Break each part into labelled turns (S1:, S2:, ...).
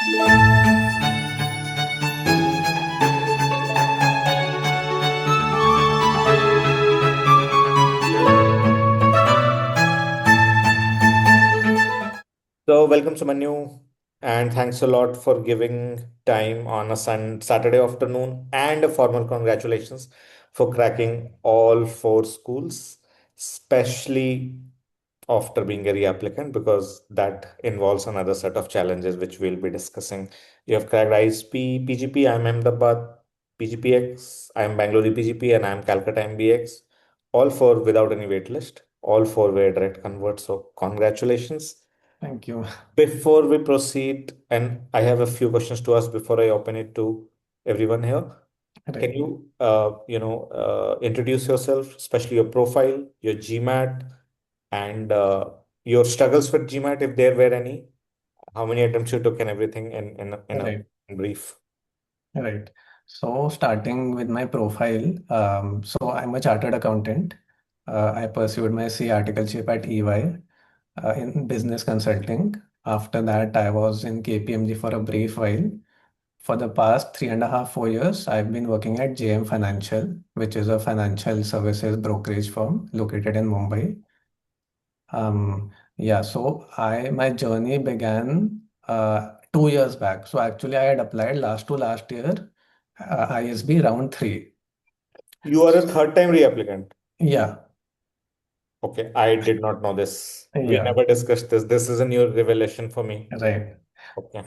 S1: So, welcome, Sumanyu, and thanks a lot for giving time on a Saturday afternoon, and a formal congratulations for cracking all four schools, especially after being a reapplicant, because that involves another set of challenges which we'll be discussing. You have cracked ISP PGP, I'm Ahmedabad PGPX, I'm Bangalore PGP, and I'm Calcutta MBAEx. All four without any waitlist. All four were direct converts. So, congratulations.
S2: Thank you.
S1: Before we proceed, and I have a few questions to ask before I open it to everyone here. Can
S2: Right.
S1: you, introduce yourself, especially your profile, your GMAT, and your struggles with GMAT, if there were any, how many attempts you took, and everything
S2: Right.
S1: in brief.
S2: Right. So starting with my profile, so I'm a chartered accountant. I pursued my C articleship at EY in business consulting. After that, I was in KPMG for a brief while. For the past 3.5, 4 years, I've been working at JM Financial, which is a financial services brokerage firm located in Mumbai. Yeah, so I my journey began 2 years back. So actually, I had applied last year, ISB round three.
S1: You are a third time reapplicant.
S2: Yeah,
S1: Okay, I did not know this. We
S2: yeah,
S1: never discussed this. This is a new revelation for me.
S2: right.
S1: Okay.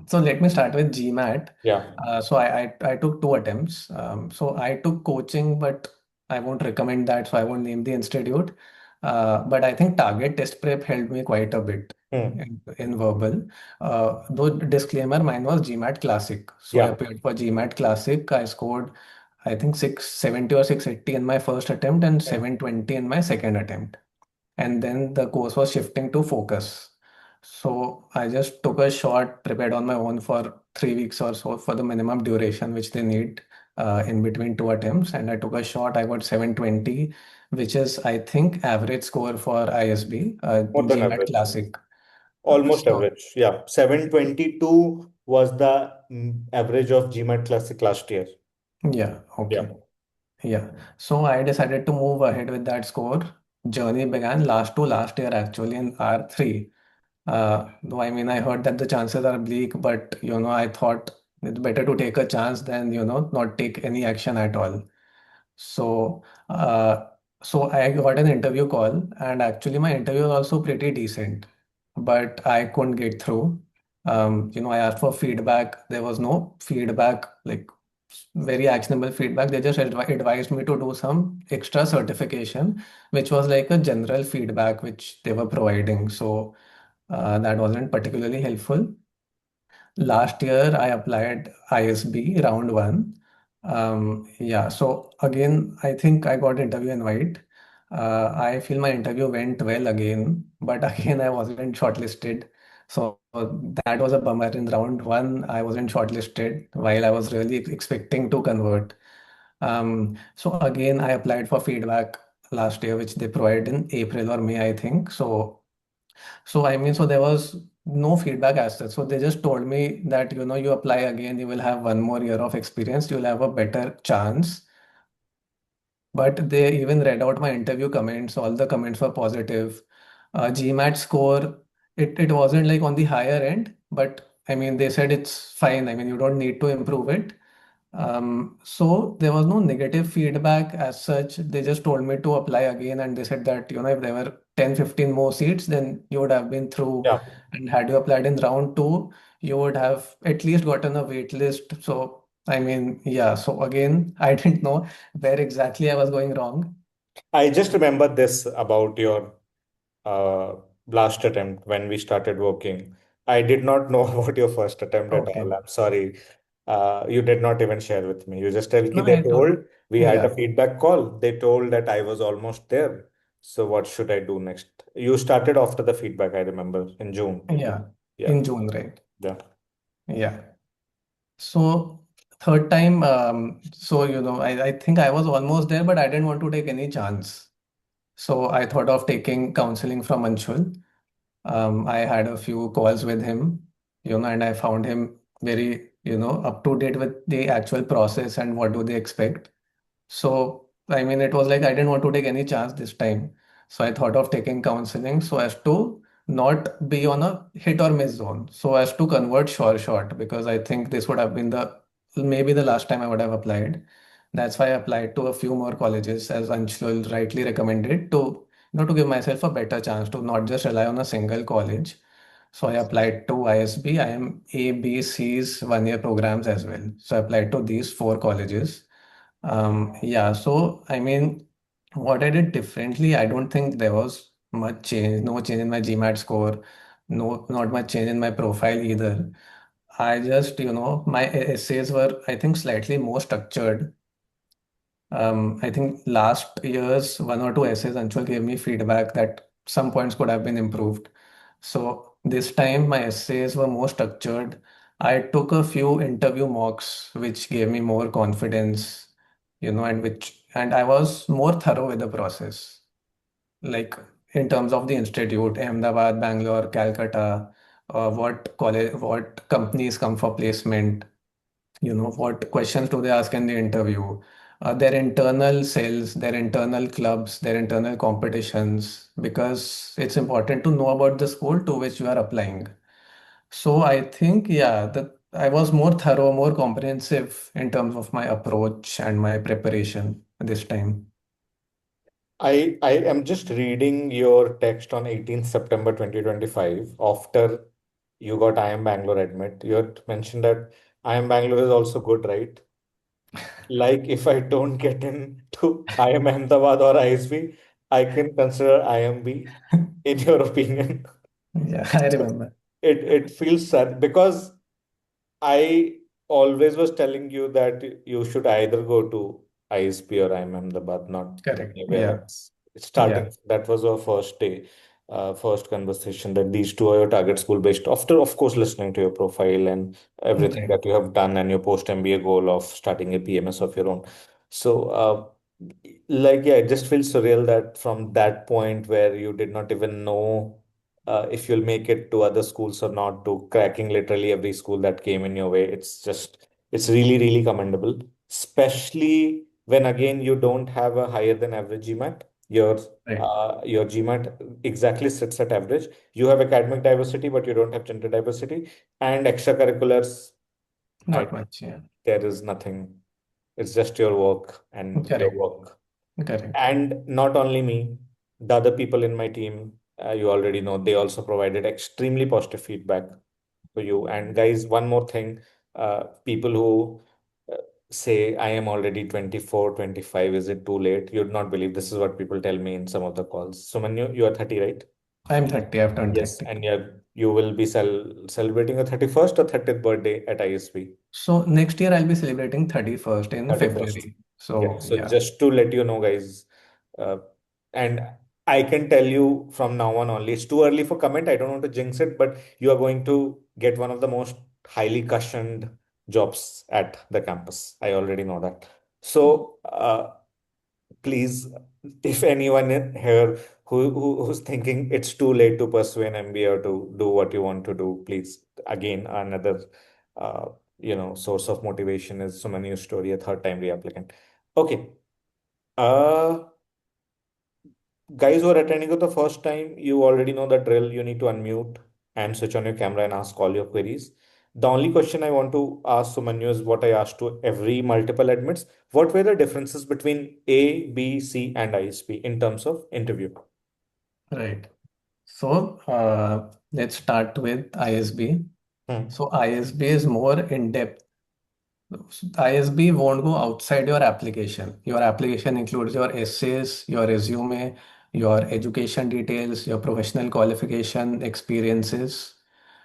S2: So let me start with GMAT.
S1: Yeah.
S2: So I took two attempts. So I took coaching, but I won't recommend that. So I won't name the institute. But I think target test prep helped me quite a bit
S1: Hmm.
S2: in verbal. Though disclaimer, mine was GMAT Classic. So I
S1: Yeah.
S2: applied for GMAT Classic. I scored, I think 670 or 680 in my first attempt and 720 in my second attempt. And then the course was shifting to focus. So I just took a shot, prepared on my own for 3 weeks or so for the minimum duration which they need in between two attempts. And I took a shot. I got 720, which is I think average score for ISB,
S1: More than
S2: GMAT
S1: average.
S2: Classic.
S1: Almost
S2: So
S1: average. Yeah. 722 was the average of GMAT Classic last year.
S2: yeah,
S1: Yeah.
S2: okay. Yeah. So I decided to move ahead with that score. Journey began last year actually in R3. Though I mean, I heard that the chances are bleak, but I thought it's better to take a chance than, not take any action at all. So, uh, so I got an interview call, and actually my interview was also pretty decent, but I couldn't get through. I asked for feedback. There was no feedback, like very actionable feedback. They just advised me to do some extra certification, which was like a general feedback which they were providing. So that wasn't particularly helpful. Last year, I applied ISB round one. Yeah, so again, I think I got interview invite. I feel my interview went well again, but again, I wasn't shortlisted. So that was a bummer. In round one, I wasn't shortlisted while I was really expecting to convert. So again, I applied for feedback last year, which they provided in April or May, I think. So I mean, so there was no feedback as such. So they just told me that, you apply again, you will have one more year of experience, you'll have a better chance. But they even read out my interview comments. All the comments were positive. GMAT score, it wasn't like on the higher end, but I mean, they said it's fine. I mean, you don't need to improve it. So there was no negative feedback as such. They just told me to apply again, and they said that, if there were 10, 15 more seats, then you would have been through.
S1: Yeah.
S2: And had you applied in round two, you would have at least gotten a wait list. So, I mean, yeah. So again, I didn't know where exactly I was going wrong.
S1: I just remember this about your uh, last attempt when we started working. I did not know about your first attempt at all.
S2: Okay.
S1: I'm sorry. You did not even share with me. You just tell me
S2: No,
S1: they
S2: I told.
S1: told we had a
S2: Yeah.
S1: feedback call. They told that I was almost there. So what should I do next? You started after the feedback, I remember, in June.
S2: Yeah.
S1: Yeah.
S2: In June, right?
S1: Yeah.
S2: Yeah. So third time, so I think I was almost there, but I didn't want to take any chance. So I thought of taking counseling from Anshul. I had a few calls with him. and I found him very, up to date with the actual process and what do they expect. So, I mean, it was like I didn't want to take any chance this time. So I thought of taking counseling so as to not be on a hit or miss zone, so as to convert sure shot, because I think this would have been the maybe the last time I would have applied. That's why I applied to a few more colleges, as Anshul rightly recommended, to to give myself a better chance to not just rely on a single college. So I applied to ISB, IIM-A, B, C's 1 year programs as well. So I applied to these four colleges. Yeah, so I mean, what I did differently, I don't think there was much change, no change in my GMAT score, no, not much change in my profile either. I just, my essays were, I think, slightly more structured. I think last year's one or two essays, Anshul gave me feedback that some points could have been improved. So this time my essays were more structured. I took a few interview mocks, which gave me more confidence, and I was more thorough with the process. Like in terms of the institute, Ahmedabad, Bangalore, Calcutta, what college, what companies come for placement, what questions do they ask in the interview, their internal sales, their internal clubs, their internal competitions, because it's important to know about the school to which you are applying. So I think, yeah, that I was more thorough, more comprehensive in terms of my approach and my preparation this time.
S1: I am just reading your text on 18th September 2025 after you got IIM Bangalore admit. You had mentioned that IIM Bangalore is also good, right? Like if I don't get into IIM Ahmedabad or ISB, I can consider IIM-B in your opinion.
S2: Yeah, I remember.
S1: It feels sad because I always was telling you that you should either go to ISP or IIM Ahmedabad, not
S2: Correct.
S1: anywhere
S2: Yeah.
S1: else.
S2: Yeah.
S1: Starting, that was our first day, first conversation that these two are your target school based. After, of course, listening to your profile and everything
S2: Right.
S1: that you have done and your post MBA goal of starting a PMS of your own. So, yeah, it just feels surreal that from that point where you did not even know if you'll make it to other schools or not, to cracking literally every school that came in your way. It's really, really commendable, especially when again you don't have a higher than average GMAT.
S2: Right.
S1: Your GMAT exactly sits at average. You have academic diversity, but you don't have gender diversity and extracurriculars. I
S2: Not much. Yeah.
S1: There is nothing. It's just your work and your
S2: Correct.
S1: work.
S2: Correct.
S1: And not only me, the other people in my team, you already know, they also provided extremely positive feedback for you. And guys, one more thing, people who say, I am already 24, 25, is it too late? You'd not believe this is what people tell me in some of the calls. So, Manu, you are 30, right?
S2: I'm 30. I've turned
S1: Yes.
S2: 30.
S1: And you will be celebrating your 31st or 30th birthday at ISB.
S2: So next year I'll be celebrating 31st in
S1: 31st.
S2: February.
S1: Yeah.
S2: So
S1: So
S2: yeah,
S1: just to let you know, guys, uh, and I can tell you from now on only, it's too early for comment. I don't want to jinx it, but you are going to get one of the most highly cushioned jobs at the campus. I already know that. So please, if anyone in here who's thinking it's too late to pursue an MBA or to do what you want to do, please, again, another uh, source of motivation is Sumanyu story, a third time reapplicant. Okay. Uh Guys who are attending for the first time, you already know the drill. You need to unmute and switch on your camera and ask all your queries. The only question I want to ask Sumanyu is what I asked to every multiple admits. What were the differences between A, B, C, and ISP in terms of interview?
S2: right. So let's start with ISB.
S1: Hmm.
S2: So ISB is more in depth. ISB won't go outside your application. Your application includes your essays, your resume, your education details, your professional qualification, experiences.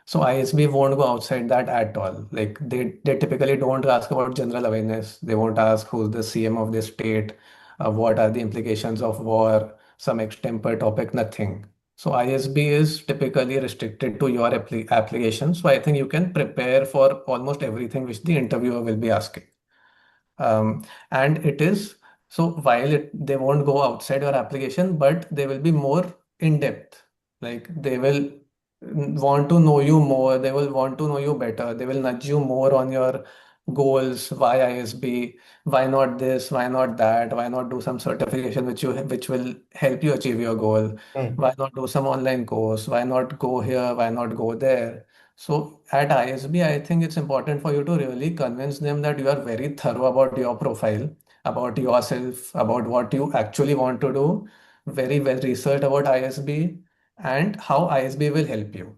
S2: So ISB won't go outside that at all. Like they typically don't ask about general awareness. They won't ask who's the CM of the state, what are the implications of war, some extemporary topic, nothing. So ISB is typically restricted to your application. So I think you can prepare for almost everything which the interviewer will be asking. And it is so while they won't go outside your application, but they will be more in depth. Like they will. want to know you more. They will want to know you better. They will nudge you more on your goals. Why ISB? Why not this? Why not that? Why not do some certification which will help you achieve your goal?
S1: Hmm.
S2: Why not do some online course? Why not go here? Why not go there? So at ISB, I think it's important for you to really convince them that you are very thorough about your profile, about yourself, about what you actually want to do, very well researched about ISB and how ISB will help you.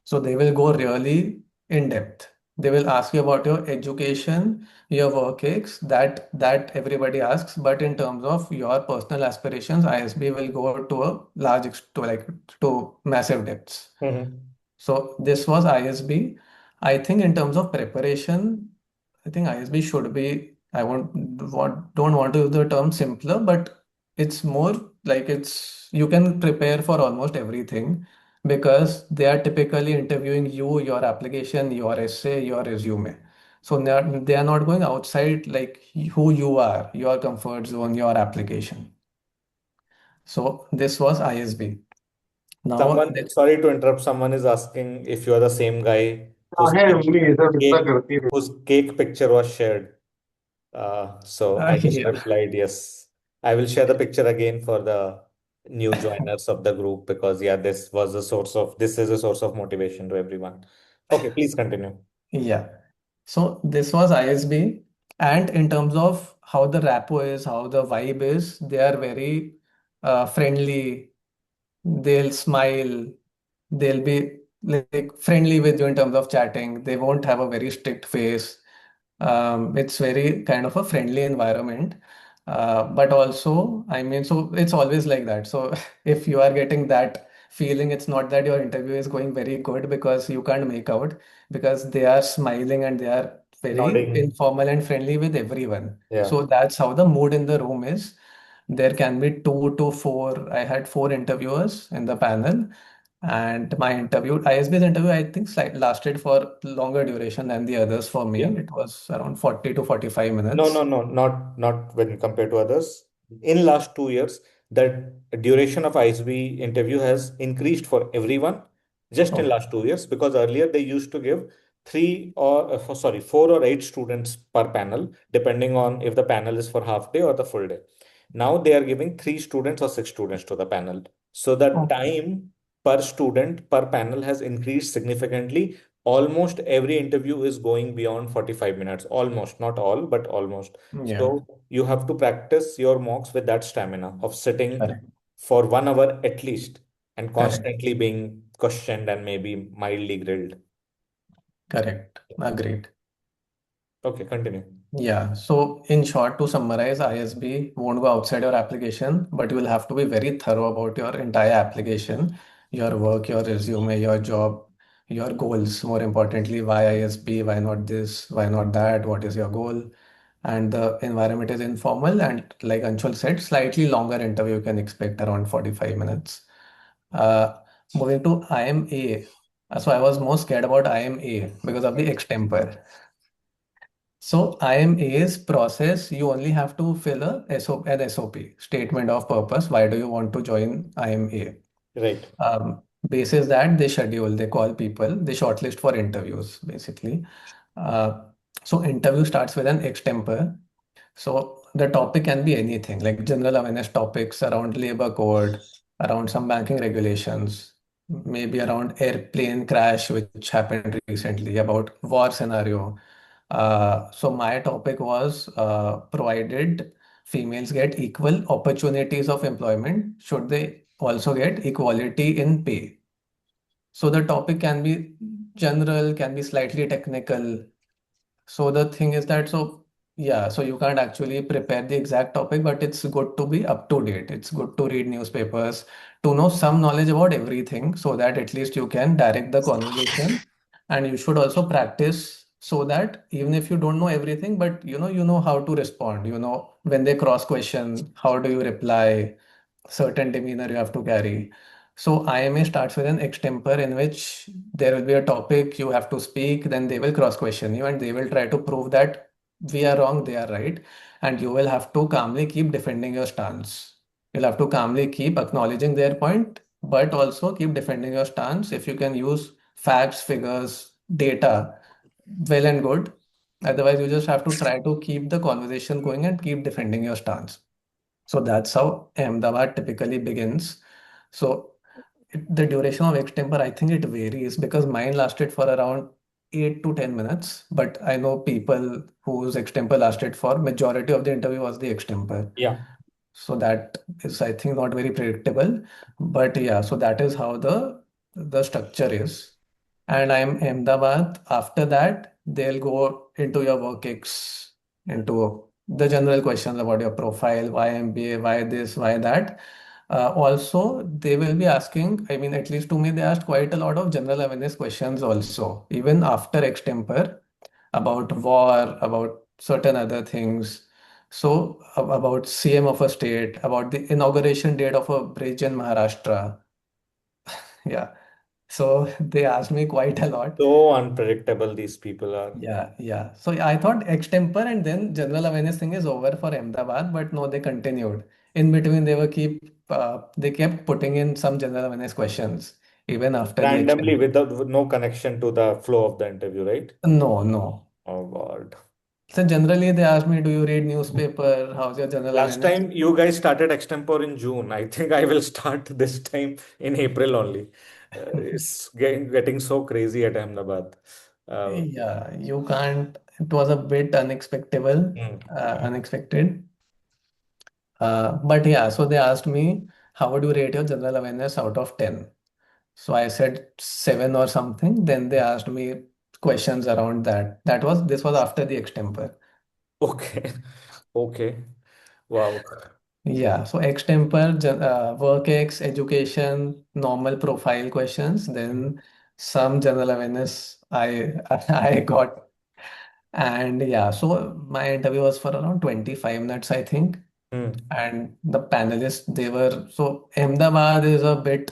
S2: So they will go really in depth. They will ask you about your education, your work ethics, that everybody asks. But in terms of your personal aspirations, ISB will go to a to to massive depths.
S1: Hmm.
S2: So this was ISB. I think in terms of preparation, I think ISB should be, don't want to use the term simpler, but it's more like you can prepare for almost everything because they are typically interviewing you, your application, your essay, your resume. So they are not going outside like who you are, your comfort zone, your application. So this was ISB. Now,
S1: Someone, sorry to interrupt, someone is asking if you are the same guy whose
S3: आगे
S1: cake,
S3: उंगली इधर इतना
S1: cake,
S3: करती है
S1: whose cake picture was shared. So I just
S2: yeah.
S1: replied yes. I will share the picture again for the new joiners of the group because yeah, this is a source of motivation to everyone. Okay, please continue.
S2: Yeah. So this was ISB. And in terms of how the rapport is, how the vibe is, they are very friendly. They'll smile. They'll be like friendly with you in terms of chatting. They won't have a very strict face. It's very kind of a friendly environment. But also, I mean, so it's always like that. So if you are getting that feeling, it's not that your interview is going very good because you can't make out, because they are smiling and they are very
S1: Nodding.
S2: informal and friendly with everyone.
S1: Yeah.
S2: So that's how the mood in the room is. There can be two to four. I had four interviewers in the panel, and my ISB's interview, I think lasted for longer duration than the others for me.
S1: Yeah.
S2: It was around 40 to 45
S1: No, no,
S2: minutes.
S1: no, not when compared to others. In last 2 years, the duration of ISB interview has increased for everyone just in
S2: Oh,
S1: last 2 years because earlier they used to give sorry, 4 or 8 students per panel, depending on if the panel is for half day or the full day. Now they are giving 3 students or 6 students to the panel. So the
S2: okay.
S1: time per student per panel has increased significantly. Almost every interview is going beyond 45 minutes, almost, not all, but almost.
S2: Yeah,
S1: So you have to practice your mocks with that stamina of sitting
S2: correct,
S1: for 1 hour at least and
S2: correct,
S1: constantly being questioned and maybe mildly grilled.
S2: correct. Agreed.
S1: Okay, continue.
S2: Yeah, so in short, to summarize, ISB won't go outside your application, but you will have to be very thorough about your entire application, your work, your resume, your job, your goals. More importantly, why ISB, why not this, why not that, what is your goal? And the environment is informal and like Anshul said, slightly longer interview you can expect around 45 minutes. Uh, Moving to IIMA. So I was most scared about IIMA because of the extemper. So IIMA's process, you only have to fill an SOP, statement of purpose. Why do you want to join IIMA?
S1: Right.
S2: Basis that they call people, they shortlist for interviews, basically. Uh, so interview starts with an extemper. So the topic can be anything, like general awareness topics around labor code, around some banking regulations, maybe around airplane crash, which happened recently, about war scenario. So my topic was provided females get equal opportunities of employment, should they also get equality in pay? So the topic can be general, can be slightly technical, so the thing is that, so yeah, so you can't actually prepare the exact topic, but it's good to be up to date. It's good to read newspapers, to know some knowledge about everything so that at least you can direct the conversation. And you should also practice so that even if you don't know everything, but you know how to respond. You know, when they cross question, how do you reply? Certain demeanor you have to carry. So IMA starts with an extemper in which there will be a topic you have to speak, then they will cross question you and they will try to prove that we are wrong, they are right. And you will have to calmly keep defending your stance. You'll have to calmly keep acknowledging their point, but also keep defending your stance. If you can use facts, figures, data, well and good. Otherwise, you just have to try to keep the conversation going and keep defending your stance. So that's how Ahmedabad typically begins. So the duration of extemper, I think it varies because mine lasted for around 8 to 10 minutes. But I know people whose extemper lasted for majority of the interview was the extemper.
S1: Yeah.
S2: So that is, I think, not very predictable. But yeah, so that is how the structure is. And I'm Ahmedabad. After that, they'll go into your work ex, into the general questions about your profile, why MBA, why this, why that. Also, they will be asking, I mean, at least to me, they asked quite a lot of general awareness questions also, even after extemper, about war, about certain other things. So, about CM of a state, about the inauguration date of a bridge in Maharashtra. Yeah. So, they asked me quite a lot.
S1: So unpredictable these people are.
S2: Yeah, yeah. So I thought extemper and then general awareness thing is over for Ahmedabad, but no, they continued. In between, they kept putting in some general awareness questions even after the
S1: Randomly
S2: extemper.
S1: without with no connection to the flow of the interview, right?
S2: No, no.
S1: Oh God.
S2: So generally, they asked me, "Do you read newspaper? How's your general
S1: Last
S2: awareness?"
S1: time you guys started extempore in June. I think I will start this time in April only. It's getting so crazy at Ahmedabad. Uh,
S2: Yeah, you can't. It was a bit
S1: mm, mm.
S2: unexpected. But yeah, so they asked me, "How would you rate your general awareness out of 10?" So I said 7 or something. Then they asked me questions around that. This was after the extemper.
S1: Okay. Okay. Wow.
S2: Yeah, so extemper, work ex, education, normal profile questions, then some general awareness I I got. And yeah, so my interview was for around 25 minutes, I think.
S1: Mm.
S2: And the panelists, they were so Ahmedabad is a bit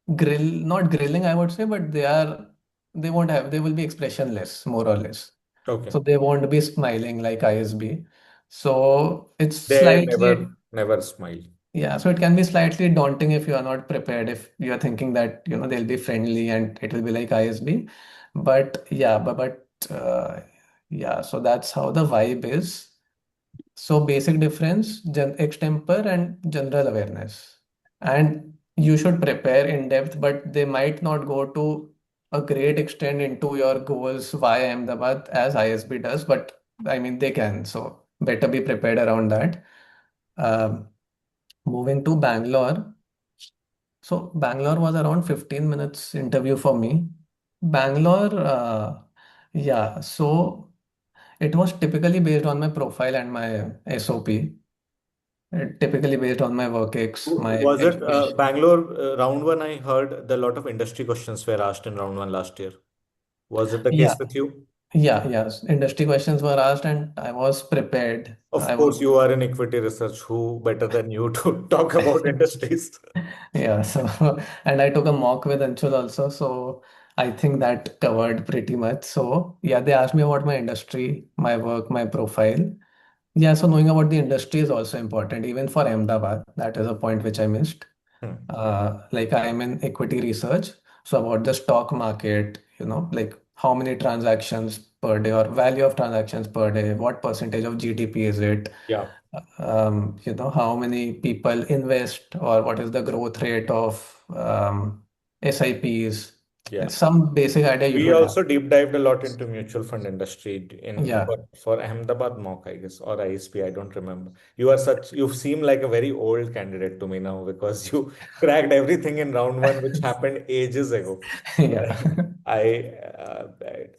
S2: not grilling, I would say, but they will be expressionless, more or less.
S1: Okay.
S2: So they won't be smiling like ISB. So it's
S1: They
S2: slightly,
S1: never smile.
S2: yeah, so it can be slightly daunting if you are not prepared, if you are thinking that, they'll be friendly and it will be like ISB. But yeah, yeah, so that's how the vibe is. So basic difference, extemper and general awareness. And you should prepare in depth, but they might not go to a great extent into your goals via Ahmedabad as ISB does, but I mean they can. So better be prepared around that. Um, Moving to Bangalore. So Bangalore was around 15 minutes interview for me. Bangalore, yeah, so it was typically based on my profile and my SOP. Typically based on my work ex, my
S1: Was it
S2: education.
S1: Bangalore round one? I heard the lot of industry questions were asked in round one last year. Was it the case
S2: Yeah,
S1: with you?
S2: yeah, yes. Industry questions were asked and I was prepared.
S1: Of course, you are in equity research. Who better than you to talk about industries?
S2: Yeah, so and I took a mock with Anshul also, so I think that covered pretty much. So yeah, they asked me about my industry, my work, my profile. Yeah, so knowing about the industry is also important, even for Ahmedabad. That is a point which I missed.
S1: Hmm.
S2: Like I am in equity research, so about the stock market, like how many transactions per day or value of transactions per day, what percentage of GDP is it,
S1: Yeah,
S2: how many people invest or what is the growth rate of SIPs.
S1: yeah.
S2: Some basic idea you
S1: We
S2: should have.
S1: also deep dived a lot into mutual fund industry in
S2: Yeah.
S1: for Ahmedabad mock, I guess, or ISP. I don't remember. You seem like a very old candidate to me now because you cracked everything in round one, which happened ages ago.
S2: Yeah.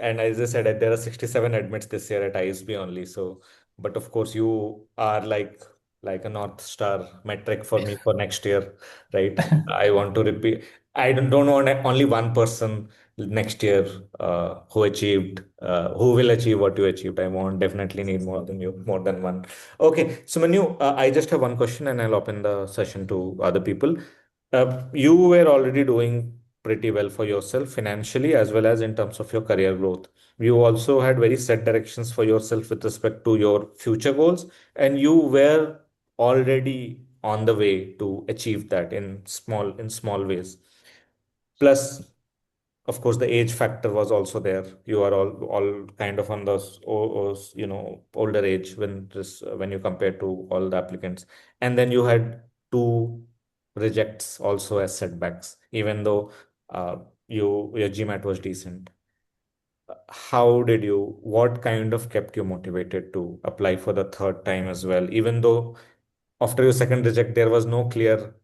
S1: And as I said, there are 67 admits this year at ISB only. So, but of course, you are like a North Star metric for me for next year, right? I want to repeat. I don't want only one person next year who will achieve what you achieved. I want definitely need more than you, more than one. Okay, so Manu, I just have one question and I'll open the session to other people. You were already doing pretty well for yourself financially as well as in terms of your career growth. You also had very set directions for yourself with respect to your future goals, and you were already on the way to achieve that in small ways. Plus, of course, the age factor was also there. You are all kind of on the older age when you compare to all the applicants, and then you had two rejects also as setbacks, even though uh, your GMAT was decent. What kind of kept you motivated to apply for the third time as well, even though after your second reject there was no clear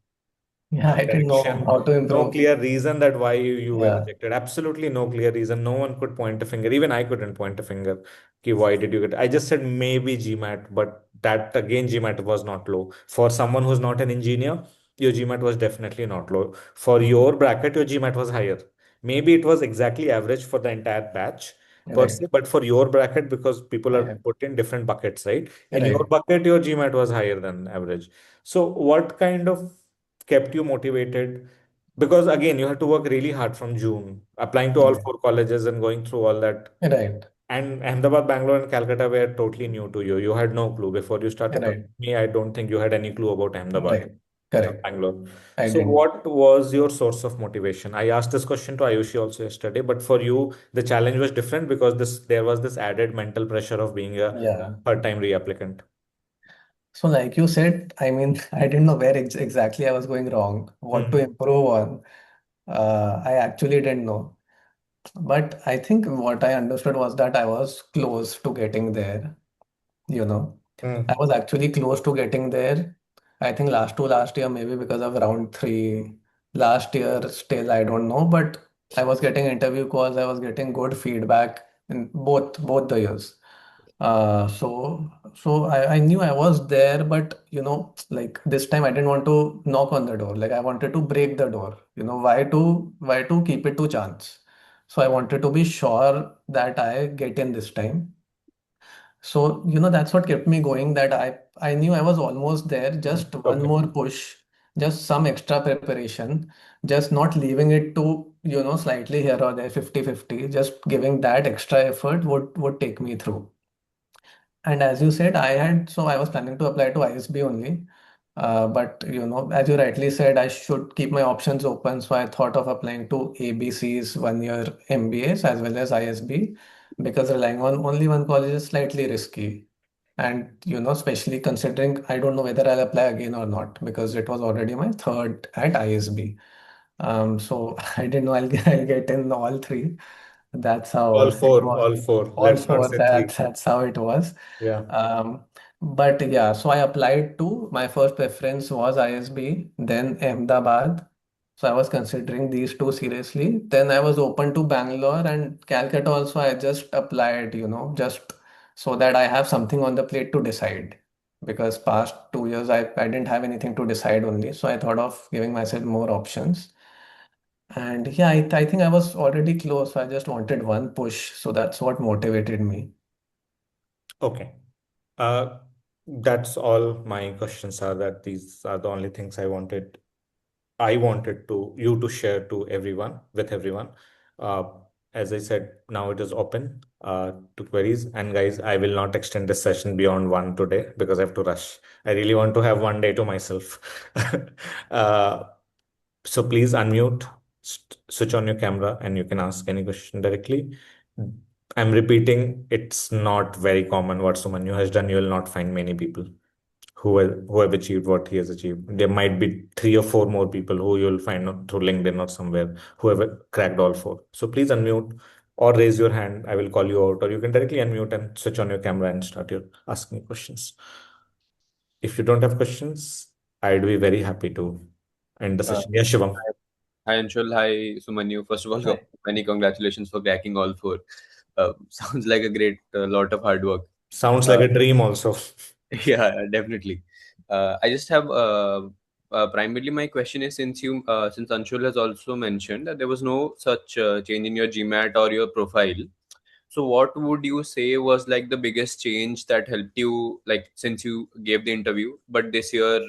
S2: Yeah, I didn't know
S1: direction,
S2: how to
S1: no
S2: improve.
S1: clear reason that why you were
S2: Yeah,
S1: rejected. Absolutely no clear reason. No one could point a finger. Even I couldn't point a finger. Ki, why did you get? I just said maybe GMAT, but that again, GMAT was not low. For someone who's not an engineer, your GMAT was definitely not low. For your bracket, your GMAT was higher. Maybe it was exactly average for the entire batch per
S2: right,
S1: se, but for your bracket, because people are
S2: right,
S1: put in different buckets, right? In your
S2: right.
S1: bucket, your GMAT was higher than average. So, what kind of kept you motivated? Because again, you had to work really hard from June, applying to all
S2: Right.
S1: four colleges and going through all that.
S2: Right.
S1: And Ahmedabad, Bangalore, and Calcutta were totally new to you. You had no clue before you started.
S2: Right.
S1: Me, I don't think you had any clue about Ahmedabad,
S2: Right. Correct.
S1: Bangalore.
S2: I
S1: So,
S2: didn't.
S1: what was your source of motivation? I asked this question to Ayushi also yesterday, but for you, the challenge was different because there was this added mental pressure of being a
S2: Yeah.
S1: third time reapplicant.
S2: So, like you said, I mean, I didn't know where exactly I was going wrong, what to
S1: Hmm.
S2: improve on. I actually didn't know. But I think what I understood was that I was close to getting there, you know. I
S1: Hmm.
S2: was actually close to getting there. I think last year, maybe because of round three. Last year, still, I don't know. But I was getting interview calls, I was getting good feedback in both the years. So I knew I was there, but like this time I didn't want to knock on the door. Like I wanted to break the door. Why to keep it to chance? So I wanted to be sure that I get in this time. So that's what kept me going. That I knew I was almost there. Just one
S1: Okay.
S2: more push, just some extra preparation, just not leaving it to slightly here or there, 50-50. Just giving that extra effort would take me through. And as you said, I was planning to apply to ISB only. But as you rightly said, I should keep my options open. So I thought of applying to ABC's 1 year MBAs as well as ISB because relying on only one college is slightly risky. And especially considering I don't know whether I'll apply again or not because it was already my third at ISB. So I didn't know I'll get in all three. That's how
S1: All
S2: it
S1: four,
S2: was.
S1: all four.
S2: All
S1: Let's not
S2: four,
S1: say three.
S2: that's how it was.
S1: Yeah.
S2: Um, but yeah, so I applied to, my first preference was ISB, then Ahmedabad. So I was considering these two seriously. Then I was open to Bangalore and Calcutta also. I just applied, just so that I have something on the plate to decide. Because past 2 years I didn't have anything to decide only. So I thought of giving myself more options. And yeah, I think I was already close. So I just wanted one push. So that's what motivated me.
S1: Okay. Uh, that's all my questions are, that these are the only things I wanted to you to share to everyone with everyone. Uh, as I said, now it is open to queries. And guys, I will not extend this session beyond one today because I have to rush. I really want to have one day to myself. uh, so please unmute, switch on your camera, and you can ask any question directly. I'm repeating, it's not very common what Sumanyu has done. You will not find many people who have achieved what he has achieved. There might be three or four more people who you'll find through LinkedIn or somewhere who have cracked all four. So please unmute or raise your hand. I will call you out, or you can directly unmute and switch on your camera and start your asking questions. If you don't have questions, I'd be very happy to end the
S3: Uh,
S1: session. Yeah, Shivam.
S3: Hi Anshul, hi Sumanyu. First of all,
S2: Right.
S3: many congratulations for cracking all four. Sounds like a great lot of hard work.
S1: Sounds like
S3: Uh,
S1: a dream also.
S3: yeah, definitely. I just have primarily my question is since Anshul has also mentioned that there was no such change in your GMAT or your profile. So what would you say was like the biggest change that helped you like since you gave the interview, but this year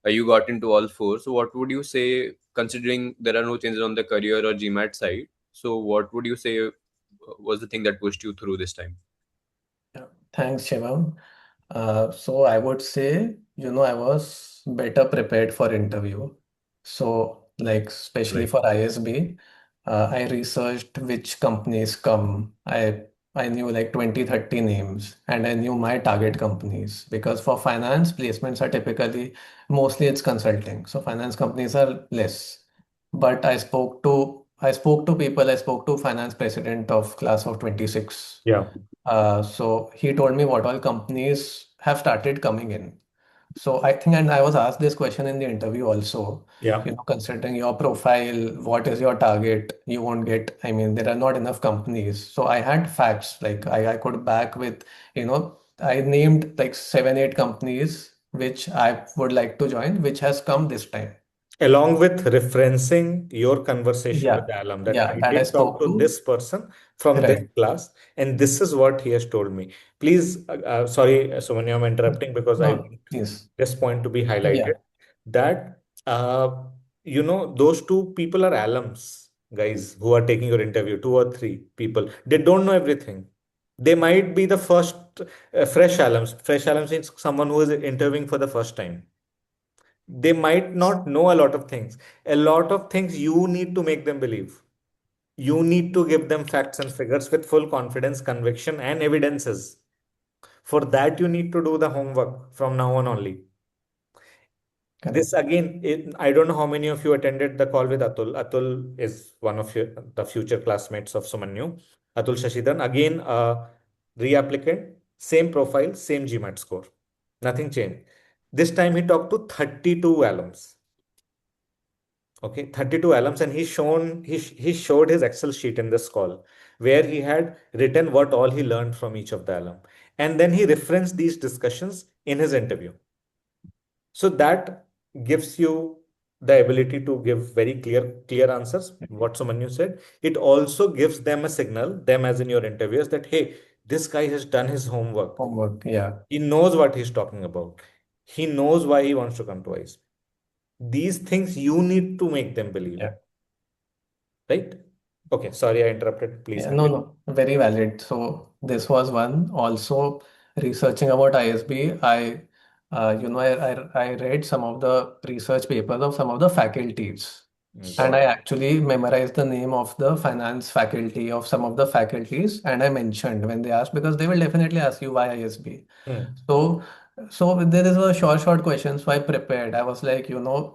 S3: you got into all four. So what would you say, considering there are no changes on the career or GMAT side? So what would you say was the thing that pushed you through this time?
S2: Yeah. Thanks, Shivam. So I would say. I was better prepared for interview. So, like, especially
S1: Right.
S2: for ISB, I researched which companies come. I knew like 20, 30 names, and I knew my target companies because for finance, placements are typically mostly it's consulting. So finance companies are less. But I spoke to people, I spoke to finance president of class of 26.
S1: Yeah.
S2: So he told me what all companies have started coming in. So I think, and I was asked this question in the interview also,
S1: Yeah.
S2: considering your profile, what is your target? You won't get, I mean, there are not enough companies. So I had facts, like I could back with, I named like seven, eight companies which I would like to join, which has come this time.
S1: Along with referencing your conversation with
S2: Yeah.
S1: the alum, that
S2: Yeah.
S1: I
S2: That I
S1: did talk
S2: spoke
S1: to
S2: to.
S1: this person from this
S2: Right.
S1: class, and this is what he has told me. Please, sorry, Sumanyu, I'm interrupting because I
S2: No,
S1: want
S2: yes.
S1: this point to be highlighted
S2: Yeah.
S1: that, those two people are alums, guys, who are taking your interview, two or three people. They don't know everything. They might be the first fresh alums. Fresh alums means someone who is interviewing for the first time. They might not know a lot of things. A lot of things you need to make them believe. You need to give them facts and figures with full confidence, conviction, and evidences. For that, you need to do the homework from now on only. This
S2: Correct.
S1: again, I don't know how many of you attended the call with Atul. Atul is one of the future classmates of Sumanyu. Atul Shashidhan, again, reapplicant, same profile, same GMAT score. Nothing changed. This time he talked to 32 alums. Okay, 32 alums, and he showed his Excel sheet in this call where he had written what all he learned from each of the alum. And then he referenced these discussions in his interview. So that gives you the ability to give very clear answers, what Sumanyu said. It also gives them a signal, them as in your interviewers, that hey, this guy has done his homework.
S2: Homework. Yeah.
S1: He knows what he's talking about. He knows why he wants to come to ICE. These things you need to make them believe.
S2: Yeah.
S1: Right? Okay, sorry, I interrupted. Please
S2: Yeah, no,
S1: continue.
S2: no, very valid. So this was one. Also, researching about ISB, I read some of the research papers of some of the faculties, and
S1: Got
S2: I
S1: it.
S2: actually memorized the name of the finance faculty of some of the faculties, and I mentioned when they asked because they will definitely ask you why ISB.
S1: Hmm.
S2: So, so there is a short question. So I prepared. I was like,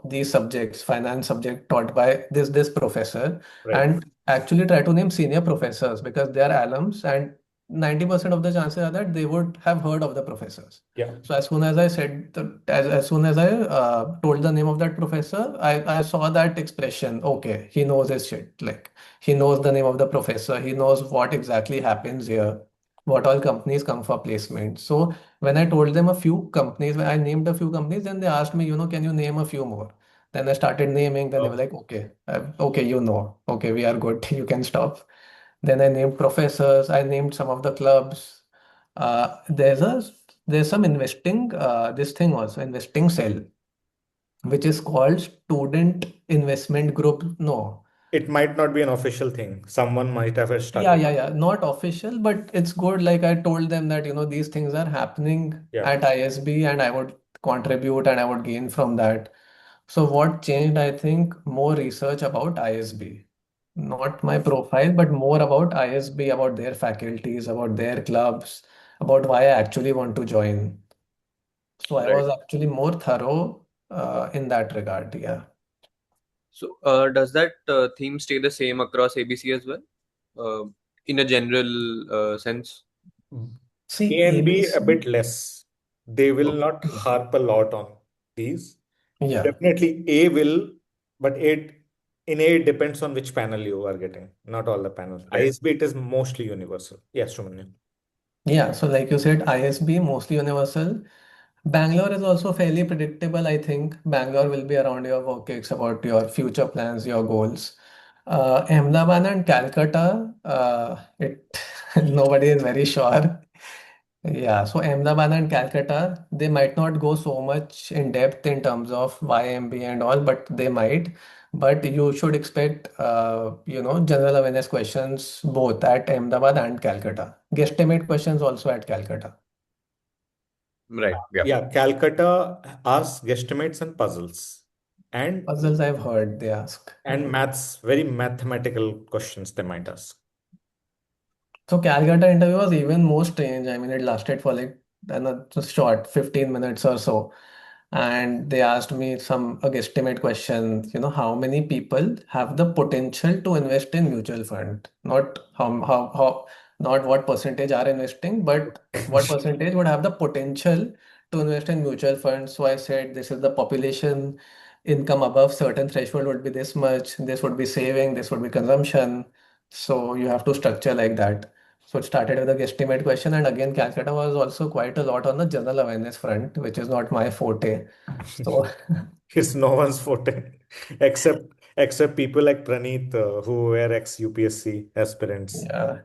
S2: these subjects, finance subject taught by this professor,
S1: Right.
S2: and actually try to name senior professors because they are alums, and 90% of the chances are that they would have heard of the professors.
S1: Yeah.
S2: So as soon as I said as soon as I told the name of that professor, I saw that expression. Okay, he knows his shit. Like he knows the name of the professor. He knows what exactly happens here. What all companies come for placement. So when I told them a few companies, when I named a few companies, then they asked me, can you name a few more? Then I started naming, then they were
S1: Okay.
S2: like, okay, okay, okay, we are good, you can stop. Then I named professors, I named some of the clubs. Uh, there's a there's some investing, this thing also, investing cell, which is called Student Investment Group. No,
S1: It might not be an official thing. Someone might have
S2: yeah,
S1: started.
S2: yeah, yeah. Not official, but it's good. Like I told them that, these things are happening
S1: Yeah.
S2: at ISB and I would contribute and I would gain from that. So what changed, I think, more research about ISB. Not my profile, but more about ISB, about their faculties, about their clubs, about why I actually want to join. So I
S1: Right.
S2: was actually more thorough in that regard. Yeah.
S3: So, does that theme stay the same across ABC as well, uh, in a general sense?
S2: See,
S1: A and B a
S2: ABC.
S1: bit less. They will not
S2: Okay.
S1: harp a lot on these.
S2: Yeah.
S1: Definitely A will, but in A it depends on which panel you are getting, not all the panels.
S3: Right.
S1: ISB it is mostly universal. Yes, Shumanya.
S2: Yeah. So like you said, ISB mostly universal. Bangalore is also fairly predictable. I think Bangalore will be around your work gigs, about your future plans, your goals. Ahmedabad and Calcutta, it nobody is very sure. Yeah, so Ahmedabad and Calcutta, they might not go so much in depth in terms of YMB and all, but they might. But you should expect, general awareness questions both at Ahmedabad and Calcutta. Guesstimate questions also at Calcutta.
S3: Right. Yeah.
S1: Yeah, Calcutta asks guesstimates and puzzles. And
S2: Puzzles I've heard they ask.
S1: maths, very mathematical questions they might ask.
S2: So Calcutta interview was even more strange. I mean, it lasted for like just short 15 minutes or so. And they asked me some a guesstimate question, how many people have the potential to invest in mutual fund? Not not what percentage are investing, but what percentage would have the potential to invest in mutual funds. So I said this is the population income above certain threshold would be this much, this would be saving, this would be consumption. So you have to structure like that. So it started with a guesstimate question, and again, Calcutta was also quite a lot on the general awareness front, which is not my forte. So
S1: It's no one's forte, except people like Praneeth, who were ex UPSC aspirants.
S2: yeah.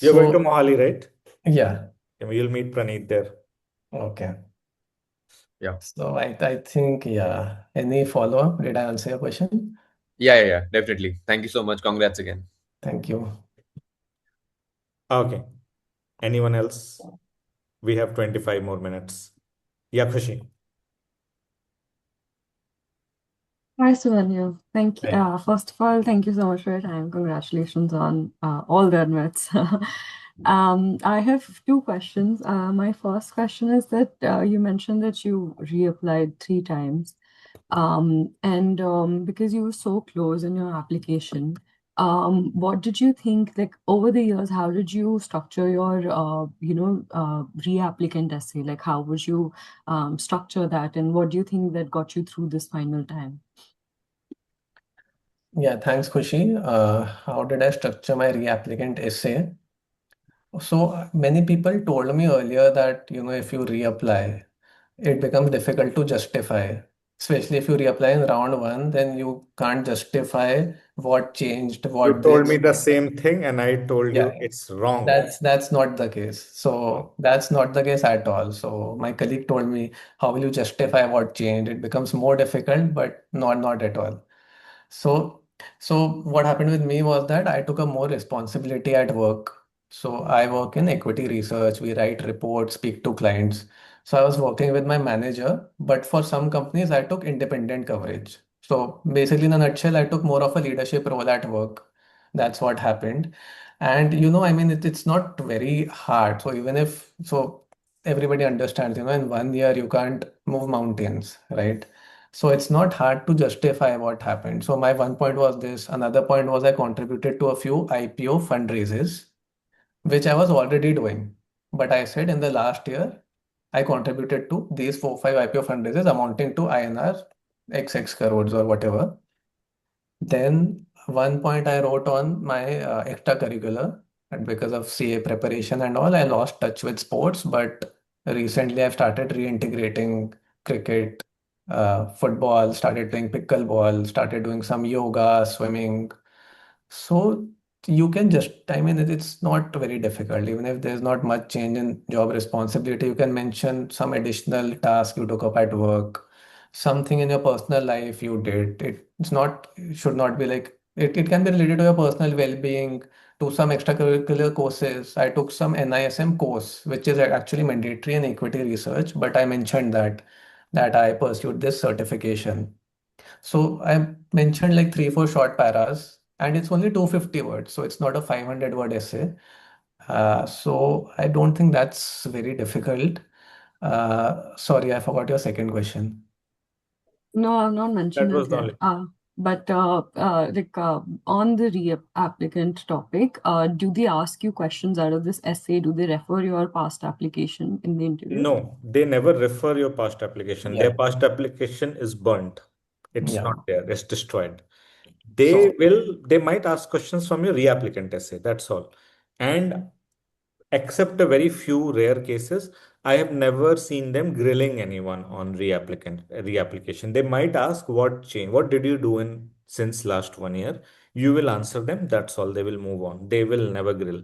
S1: You're going to
S2: So
S1: Mohali, right?
S2: yeah,
S1: Yeah, you'll meet Praneeth there.
S2: okay.
S3: Yeah.
S2: So I think yeah. Any follow-up? Did I answer your question?
S3: Yeah. Yeah. Yeah. Definitely. Thank you so much. Congrats again.
S2: Thank you.
S1: Okay. Anyone else? We have 25 more minutes. Yeah, Khushi.
S4: Hi, Sumanyu.
S2: Right.
S4: First of all, thank you so much for your time. Congratulations on all the admits. I have two questions. My first question is that you mentioned that you reapplied three times, and because you were so close in your application, what did you think? Like over the years, how did you structure your, reapplicant essay? Like how would you structure that, and what do you think that got you through this final time?
S2: Yeah, thanks, Khushi. How did I structure my reapplicant essay? So many people told me earlier that, if you reapply, it becomes difficult to justify. Especially if you reapply in round one, then you can't justify what changed,
S1: You
S2: what
S1: told me
S2: this.
S1: the same thing, and I told you
S2: Yeah,
S1: it's wrong.
S2: that's not the case. So that's not the case at all. So my colleague told me, how will you justify what changed? It becomes more difficult, but not at all. So, so what happened with me was that I took a more responsibility at work. So I work in equity research. We write reports, speak to clients. So I was working with my manager, but for some companies, I took independent coverage. So basically, in a nutshell, I took more of a leadership role at work. That's what happened. And I mean, it's not very hard. So even if, so everybody understands, in 1 year, you can't move mountains, right? So it's not hard to justify what happened. So my one point was this. Another point was I contributed to a few IPO fundraisers, which I was already doing. But I said in the last year, I contributed to these 4, 5 IPO fundraisers amounting to INR XX crores or whatever. Then one point I wrote on my extracurricular, and because of CA preparation and all, I lost touch with sports. But recently, I've started reintegrating cricket, football, started playing pickleball, started doing some yoga, swimming. So you can just, I mean, it's not very difficult. Even if there's not much change in job responsibility, you can mention some additional task you took up at work, something in your personal life you did. It should not be like, it can be related to your personal well-being, to some extracurricular courses. I took some NISM course, which is actually mandatory in equity research, but I mentioned that I pursued this certification. So I mentioned like 3, 4 short paras, and it's only 250 words, so it's not a 500 word essay. So I don't think that's very difficult. Sorry, I forgot your second question.
S4: No, I've not mentioned
S1: That
S4: it
S1: was the
S4: here.
S1: only.
S4: On the re-applicant topic, do they ask you questions out of this essay? Do they refer your past application in the interview?
S1: No, they never refer your past application. Their
S2: Yeah,
S1: past application is burnt. It's
S2: yeah.
S1: not there. It's destroyed.
S2: So
S1: They might ask questions from your reapplicant essay. That's all. And except a very few rare cases, I have never seen them grilling anyone on reapplication. They might ask what changed, what did you do in since last 1 year? You will answer them. That's all. They will move on. They will never grill.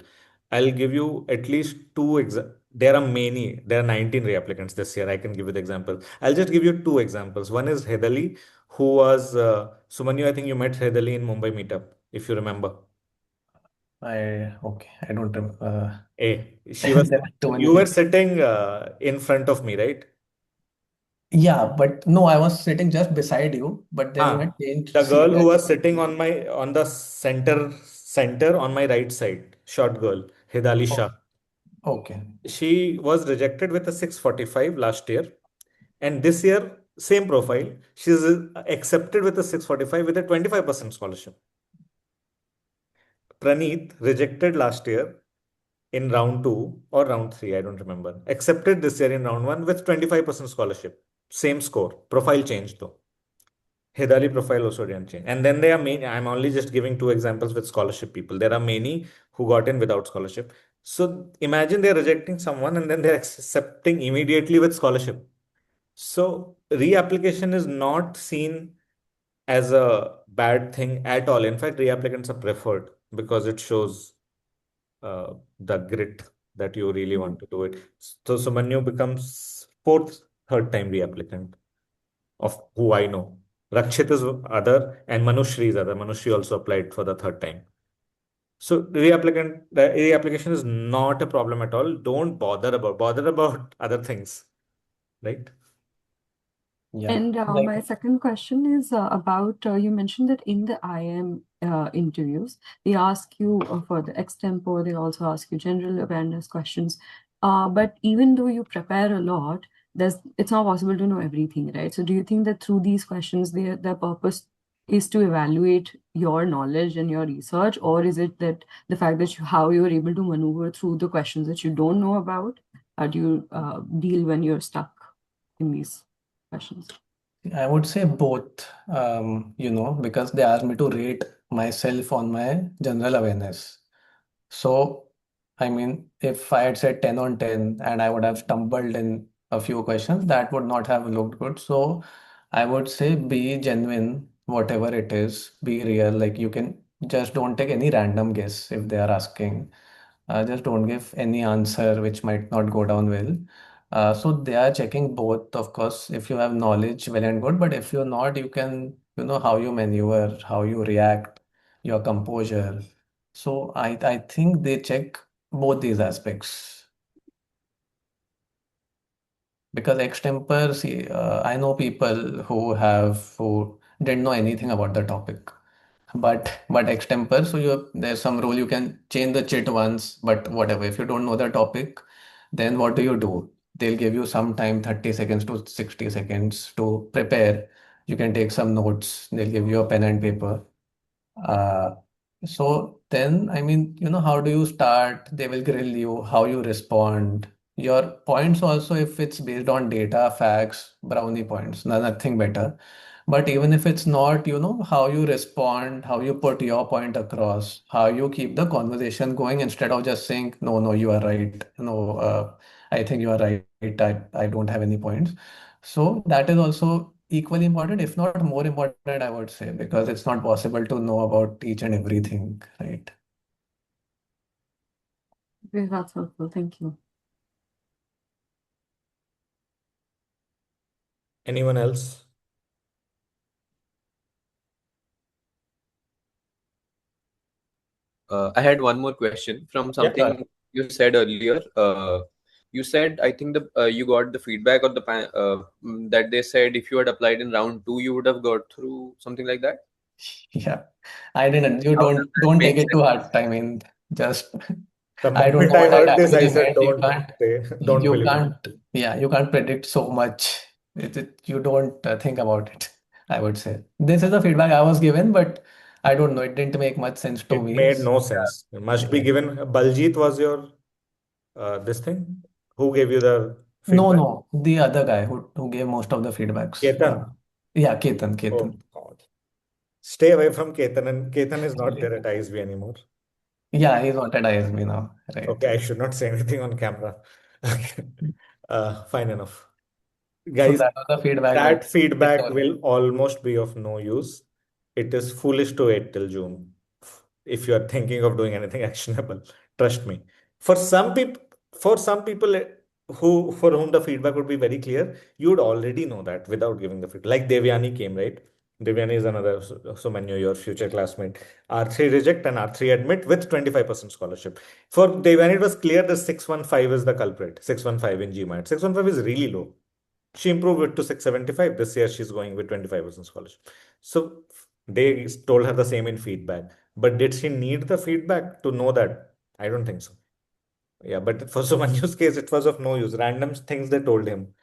S1: I'll give you at least two There are many. There are 19 reapplicants this year. I can give you the examples. I'll just give you two examples. One is Hedali, who was Sumanyu. I think you met Hedali in Mumbai meetup, if you remember.
S2: Okay, I don't remember.
S1: She was,
S2: There are too many
S1: you were
S2: people.
S1: sitting in front of me, right?
S2: Yeah, but no, I was sitting just beside you, but then you had changed
S1: The girl
S2: seat
S1: who
S2: and
S1: was sitting on the center on my right side, short girl, Hidali
S2: oh,
S1: Shah.
S2: okay.
S1: She was rejected with a 645 last year, and this year, same profile, she's accepted with a 645 with a 25% scholarship. Praneeth rejected last year in round two or round three, I don't remember. Accepted this year in round one with 25% scholarship. Same score. Profile changed though. Hidali profile also didn't change. And then there are many, I'm only just giving two examples with scholarship people. There are many who got in without scholarship. So imagine they're rejecting someone and then they're accepting immediately with scholarship. So reapplication is not seen as a bad thing at all. In fact, reapplicants are preferred because it shows the grit that you really
S4: Hmm.
S1: want to do it. So Sumanyu becomes fourth, third time reapplicant of who I know. Rakshit is other and Manushri is other. Manushri also applied for the third time. So the reapplication is not a problem at all. Don't bother about other things, right?
S2: Yeah.
S4: And
S2: Like,
S4: my second question is about you mentioned that in the IIM interviews, they ask you for the extempore, they also ask you general awareness questions. But even though you prepare a lot, it's not possible to know everything, right? So do you think that through these questions, their purpose is to evaluate your knowledge and your research, or is it that the fact that how you are able to maneuver through the questions that you don't know about? How do you deal when you're stuck in these questions?
S2: I would say both, because they asked me to rate myself on my general awareness. So, I mean, if I had said 10 on 10 and I would have stumbled in a few questions, that would not have looked good. So, I would say be genuine, whatever it is, be real. Like you can just don't take any random guess if they are asking. Just don't give any answer which might not go down well. So they are checking both, of course. If you have knowledge, well and good. But if you're not, you can, how you maneuver, how you react, your composure. So I think they check both these aspects because extempore, see, I know people who didn't know anything about the topic. But extempore, so there's some rule you can change the chit once, but whatever. If you don't know the topic, then what do? They'll give you some time, 30 seconds to 60 seconds to prepare. You can take some notes. They'll give you a pen and paper. Uh, so then, I mean, how do you start? They will grill you, how you respond. Your points also, if it's based on data, facts, brownie points, nothing better. But even if it's not, how you respond, how you put your point across, how you keep the conversation going instead of just saying, no, no, you are right. No, I think you are right. I don't have any points. So that is also equally important, if not more important, I would say, because it's not possible to know about each and everything, right?
S4: Okay, that's helpful. Thank you.
S1: Anyone else?
S3: I had one more question from
S1: Yeah.
S3: something you said earlier. You said, I think you got the feedback or that they said if you had applied in round two, you would have got through something like that.
S2: Yeah, I didn't. You
S3: How does that
S2: don't
S3: make
S2: take it to
S3: sense?
S2: heart. I mean, just
S1: The
S2: I don't
S1: moment
S2: know
S1: I
S2: what that
S1: heard this, I
S2: actually
S1: said,
S2: meant.
S1: don't
S2: You
S1: believe it.
S2: can't, yeah, you can't predict so much. You don't think about it, I would say. This is the feedback I was given, but I don't know. It didn't make much sense to
S1: It
S2: me.
S1: made no sense. It must be
S2: Yeah.
S1: given. Baljit was your this thing. Who gave you the
S2: No,
S1: feedback?
S2: no, the other guy who gave most of the feedbacks.
S1: Ketan.
S2: Yeah, Ketan,
S1: Oh
S2: Ketan.
S1: God. Stay away from Ketan, and Ketan is not there at ISB anymore.
S2: Yeah, he's not at ISB now, right?
S1: Okay, I should not say anything on camera. Okay. Fine enough.
S2: So
S1: Guys,
S2: that was the feedback
S1: that
S2: that they
S1: feedback
S2: told me.
S1: will almost be of no use. It is foolish to wait till June if you are thinking of doing anything actionable. Trust me. For some people, for whom the feedback would be very clear, you would already know that without giving the feedback. Like Devyani came, right? Devyani is another Sumanyu, your future classmate. R3 reject and R3 admit with 25% scholarship. For Devyani, it was clear the 615 is the culprit. 615 in GMAT. 615 is really low. She improved it to 675. This year she's going with 25% scholarship. So they told her the same in feedback. But did she need the feedback to know that? I don't think so. Yeah, but for Sumanyu's case, it was of no use. Random things they told him.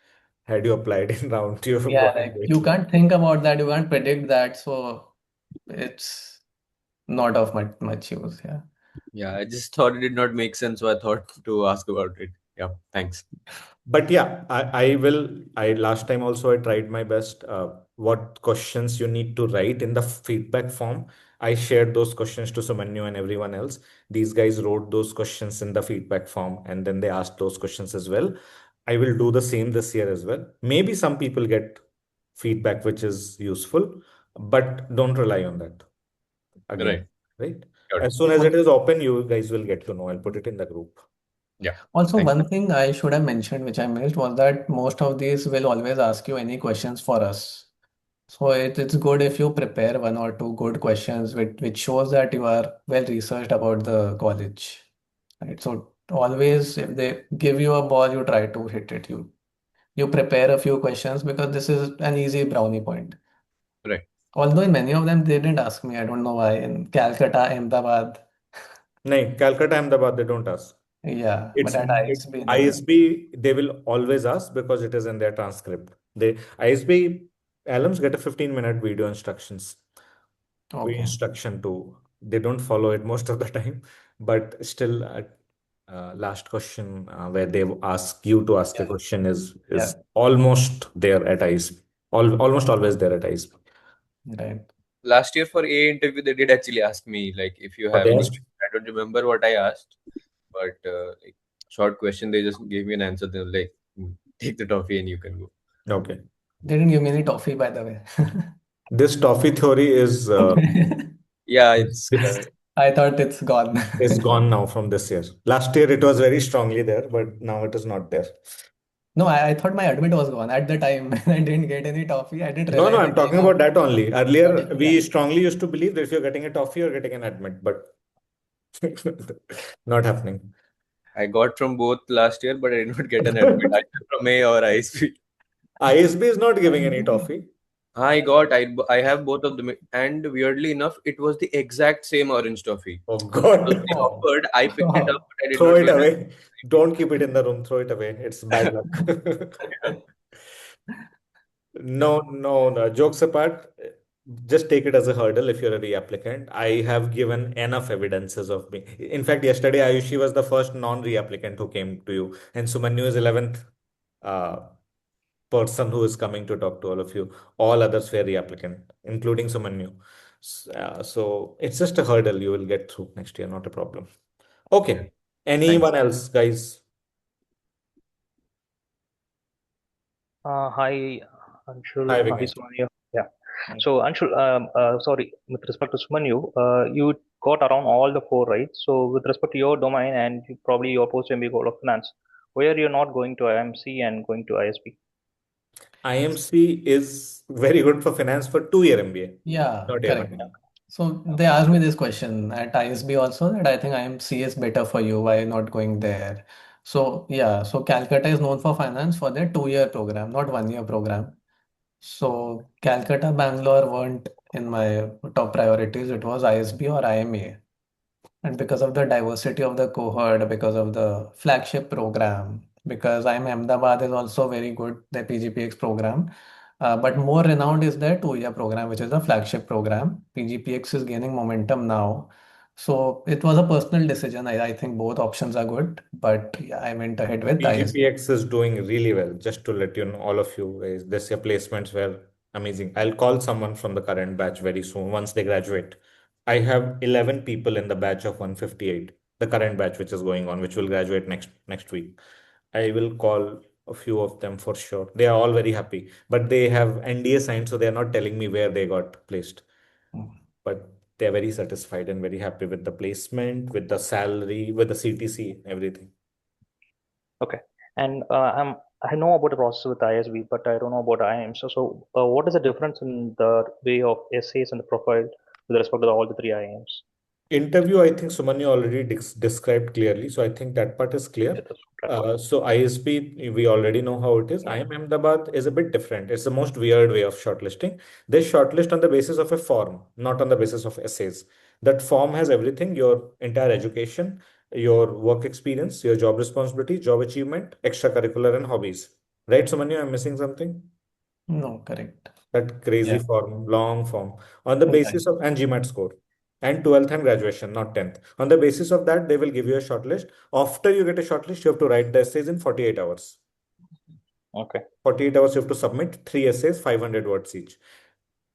S1: Had you applied in round two, you have
S2: Yeah,
S1: gotten
S2: like
S1: great.
S2: you can't think about that, you can't predict that, so it's not of much use. Yeah.
S3: Yeah, I just thought it did not make sense, so I thought to ask about it. Yeah, thanks.
S1: But yeah, I will. I last time also I tried my best. What questions you need to write in the feedback form. I shared those questions to Sumanyu and everyone else. These guys wrote those questions in the feedback form and then they asked those questions as well. I will do the same this year as well. Maybe some people get feedback which is useful, but don't rely on that again,
S3: Right.
S1: right?
S3: Got it.
S1: As soon as it is open, you guys will get to know. I'll put it in the group.
S3: Yeah.
S2: Also,
S3: Thanks.
S2: one thing I should have mentioned, which I missed, was that most of these will always ask you any questions for us. So it's good if you prepare one or two good questions, which shows that you are well researched about the college. Right? So always, if they give you a ball, you try to hit it. You prepare a few questions because this is an easy brownie point.
S3: Right.
S2: Although in many of them they didn't ask me. I don't know why. In Calcutta, Ahmedabad,
S1: No, Calcutta, Ahmedabad, they don't ask.
S2: yeah, but
S1: It's
S2: at ISB never.
S1: ISB, they will always ask because it is in their transcript. They ISB alums get a 15-minute video
S2: Okay.
S1: instruction to. They don't follow it most of the time, but still, last question where they ask you to ask a
S2: Yeah.
S1: question
S2: Yeah.
S1: is almost there at ISB. Almost always there at ISB.
S2: Right.
S3: Last year for A interview, they did actually ask me like if you
S1: Oh,
S3: have
S1: they
S3: any
S1: asked.
S3: question. I don't remember what I asked, but like short question, they just gave me an answer. They were like, take the toffee and you can go.
S1: Okay.
S2: They didn't give me any toffee, by the way.
S1: This toffee theory
S3: Yeah, it's
S2: I thought it's gone.
S1: is gone now from this year. Last year it was very strongly there, but now it is not there.
S2: No, I thought my admit was gone at the time when I didn't get any toffee. I didn't
S1: No,
S2: realize
S1: I'm
S2: it came
S1: talking about
S2: up.
S1: that only. Earlier,
S2: Yeah.
S1: we strongly used to believe that if you're getting a toffee, you're getting an admit, but not happening.
S3: I got from both last year, but I did not get an admit either from A or ISP.
S1: ISB is not giving any toffee.
S3: I have both of them, and weirdly enough, it was the exact same orange toffee.
S1: Oh
S3: So
S1: God.
S3: they
S2: Oh,
S3: offered, I picked it up,
S2: wow.
S3: but I did
S1: Throw
S3: not
S1: it
S3: get an
S1: away. Don't keep it in the room. Throw it away. It's bad luck. No, no, no. Jokes apart, just take it as a hurdle if you're a reapplicant. I have given enough evidences of me. In fact, yesterday Ayushi was the first non-reapplicant who came to you, and Sumanyu is 11th uh, person who is coming to talk to all of you. All others were reapplicant, including Sumanyu. So it's just a hurdle you will get through next year, not a problem. Okay.
S3: Thanks.
S1: Anyone else, guys?
S5: Hi, Anshul.
S1: Hi,
S5: Hi,
S1: Vignesh.
S5: Sumanyu. Yeah. So, Anshul, sorry, with respect to Sumanyu, you got around all the four, right? So, with respect to your domain and probably your post MBA goal of finance, why are you not going to IMC and going to ISB?
S1: IMC is very good for finance for 2-year MBA,
S2: Yeah,
S1: not year
S2: correct.
S1: one.
S2: So they asked me this question at ISB also, that I think IMC is better for you. Why not going there? So yeah, so Calcutta is known for finance for their 2-year program, not 1-year program. So Calcutta, Bangalore weren't in my top priorities. It was ISB or IIMA. And because of the diversity of the cohort, because of the flagship program, because IIM Ahmedabad is also very good, the PGPX program. But more renowned is the 2-year program, which is the flagship program. PGPX is gaining momentum now. So it was a personal decision. I think both options are good, but yeah, I went ahead with ISB.
S1: PGPX is doing really well. Just to let you know, all of you guys, this year placements were amazing. I'll call someone from the current batch very soon once they graduate. I have 11 people in the batch of 158, the current batch which is going on, which will graduate next week. I will call a few of them for sure. They are all very happy, but they have NDA signed, so they are not telling me where they got placed. But they're very satisfied and very happy with the placement, with the salary, with the CTC, everything.
S5: Okay. And I know about the process with ISB, but I don't know about IIM. So what is the difference in the way of essays and the profile with respect to all the three IIMs?
S1: Interview, I think Sumanyu already described clearly, so I think that part is clear.
S5: Yeah, that's okay.
S1: So ISP, we already know how it is. IIM Ahmedabad is a bit different. It's the most weird way of shortlisting. They shortlist on the basis of a form, not on the basis of essays. That form has everything, your entire education, your work experience, your job responsibility, job achievement, extracurricular and hobbies. Right, Sumanyu, I'm missing something?
S2: No, correct.
S1: That crazy
S2: Yeah.
S1: form, long form, on the
S2: Right.
S1: basis of and GMAT score and 12th and graduation, not 10th. On the basis of that, they will give you a shortlist. After you get a shortlist, you have to write the essays in 48 hours.
S5: Okay.
S1: 48 hours, you have to submit three essays, 500 words each,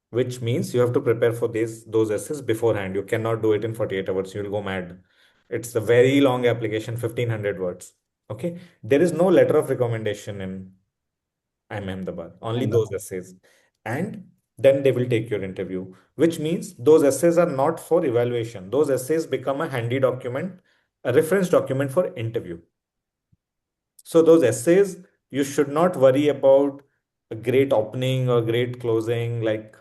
S1: which means you have to prepare for those essays beforehand. You cannot do it in 48 hours. You'll go mad. It's a very long application, 1500 words. Okay. There is no letter of recommendation in IIM Ahmedabad, only those
S2: Ahmedabad.
S1: essays. And then they will take your interview, which means those essays are not for evaluation. Those essays become a handy document, a reference document for interview. So those essays, you should not worry about a great opening or great closing like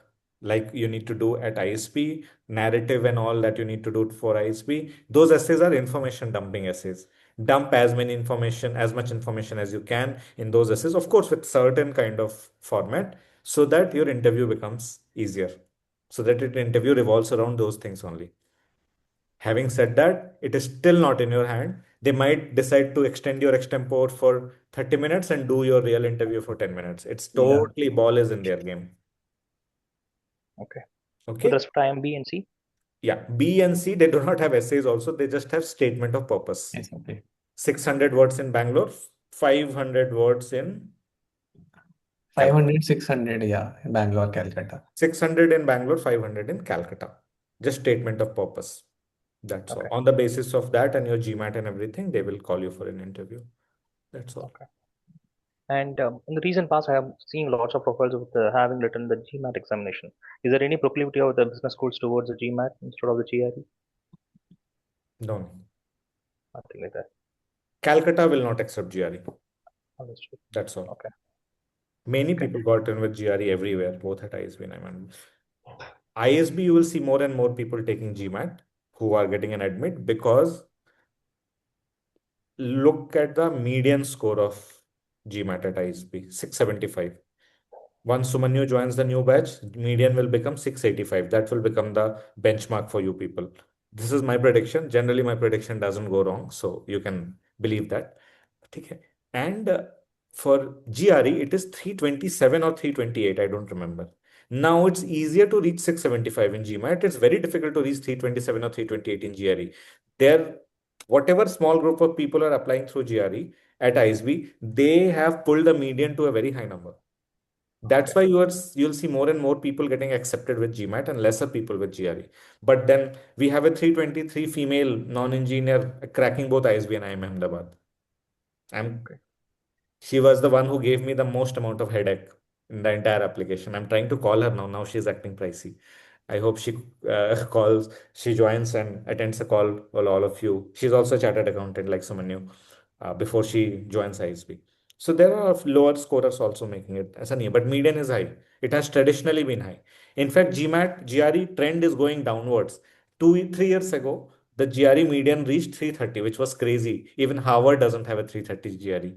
S1: you need to do at ISP, narrative and all that you need to do for ISP. Those essays are information dumping essays. Dump as much information as you can in those essays, of course, with certain kind of format, so that your interview becomes easier. So that your interview revolves around those things only. Having said that, it is still not in your hand. They might decide to extend your extempore for 30 minutes and do your real interview for 10 minutes. It's
S2: Yeah.
S1: totally ball is in their game.
S5: Okay. With
S1: Okay.
S5: respect to IIM B and C?
S1: Yeah. B and C, they do not have essays also. They just have statement of purpose.
S2: Yes, okay.
S1: 600 words in Bangalore, 500 words in Calcutta.
S2: 500, 600, yeah, in Bangalore, Calcutta.
S1: 600 in Bangalore, 500 in Calcutta. Just statement of purpose. That's all.
S5: Okay.
S1: On the basis of that and your GMAT and everything, they will call you for an interview. That's all.
S5: Okay. And in the recent past, I have seen lots of profiles with having written the GMAT examination. Is there any proclivity of the business schools towards the GMAT instead of the GRE?
S1: No.
S5: Nothing like that.
S1: Calcutta will not accept GRE.
S5: Understood.
S1: That's all.
S5: Okay.
S1: Many
S5: Okay.
S1: people got in with GRE everywhere, both at ISB and IIM. ISB, you will see more and more people taking GMAT who are getting an admit, because look at the median score of GMAT at ISB, 675. Once Sumanyu joins the new batch, median will become 685. That will become the benchmark for you people. This is my prediction. Generally, my prediction doesn't go wrong, so you can believe that. Okay. And for GRE, it is 327 or 328. I don't remember. Now it's easier to reach 675 in GMAT. It's very difficult to reach 327 or 328 in GRE. There, whatever small group of people are applying through GRE at ISB, they have pulled the median to a very high number. That's why you'll see more and more people getting accepted with GMAT and lesser people with GRE. But then we have a 323 female non-engineer cracking both ISB and IIM Ahmedabad.
S5: Okay.
S1: She was the one who gave me the most amount of headache in the entire application. I'm trying to call her now. Now she's acting pricey. I hope she she joins and attends a call for all of you. She's also a chartered accountant like Sumanyu before she joins ISB. So there are lower scorers also making it as a near, but median is high. It has traditionally been high. In fact, GMAT, GRE trend is going downwards. 3 years ago, the GRE median reached 330, which was crazy. Even Harvard doesn't have a 330 GRE.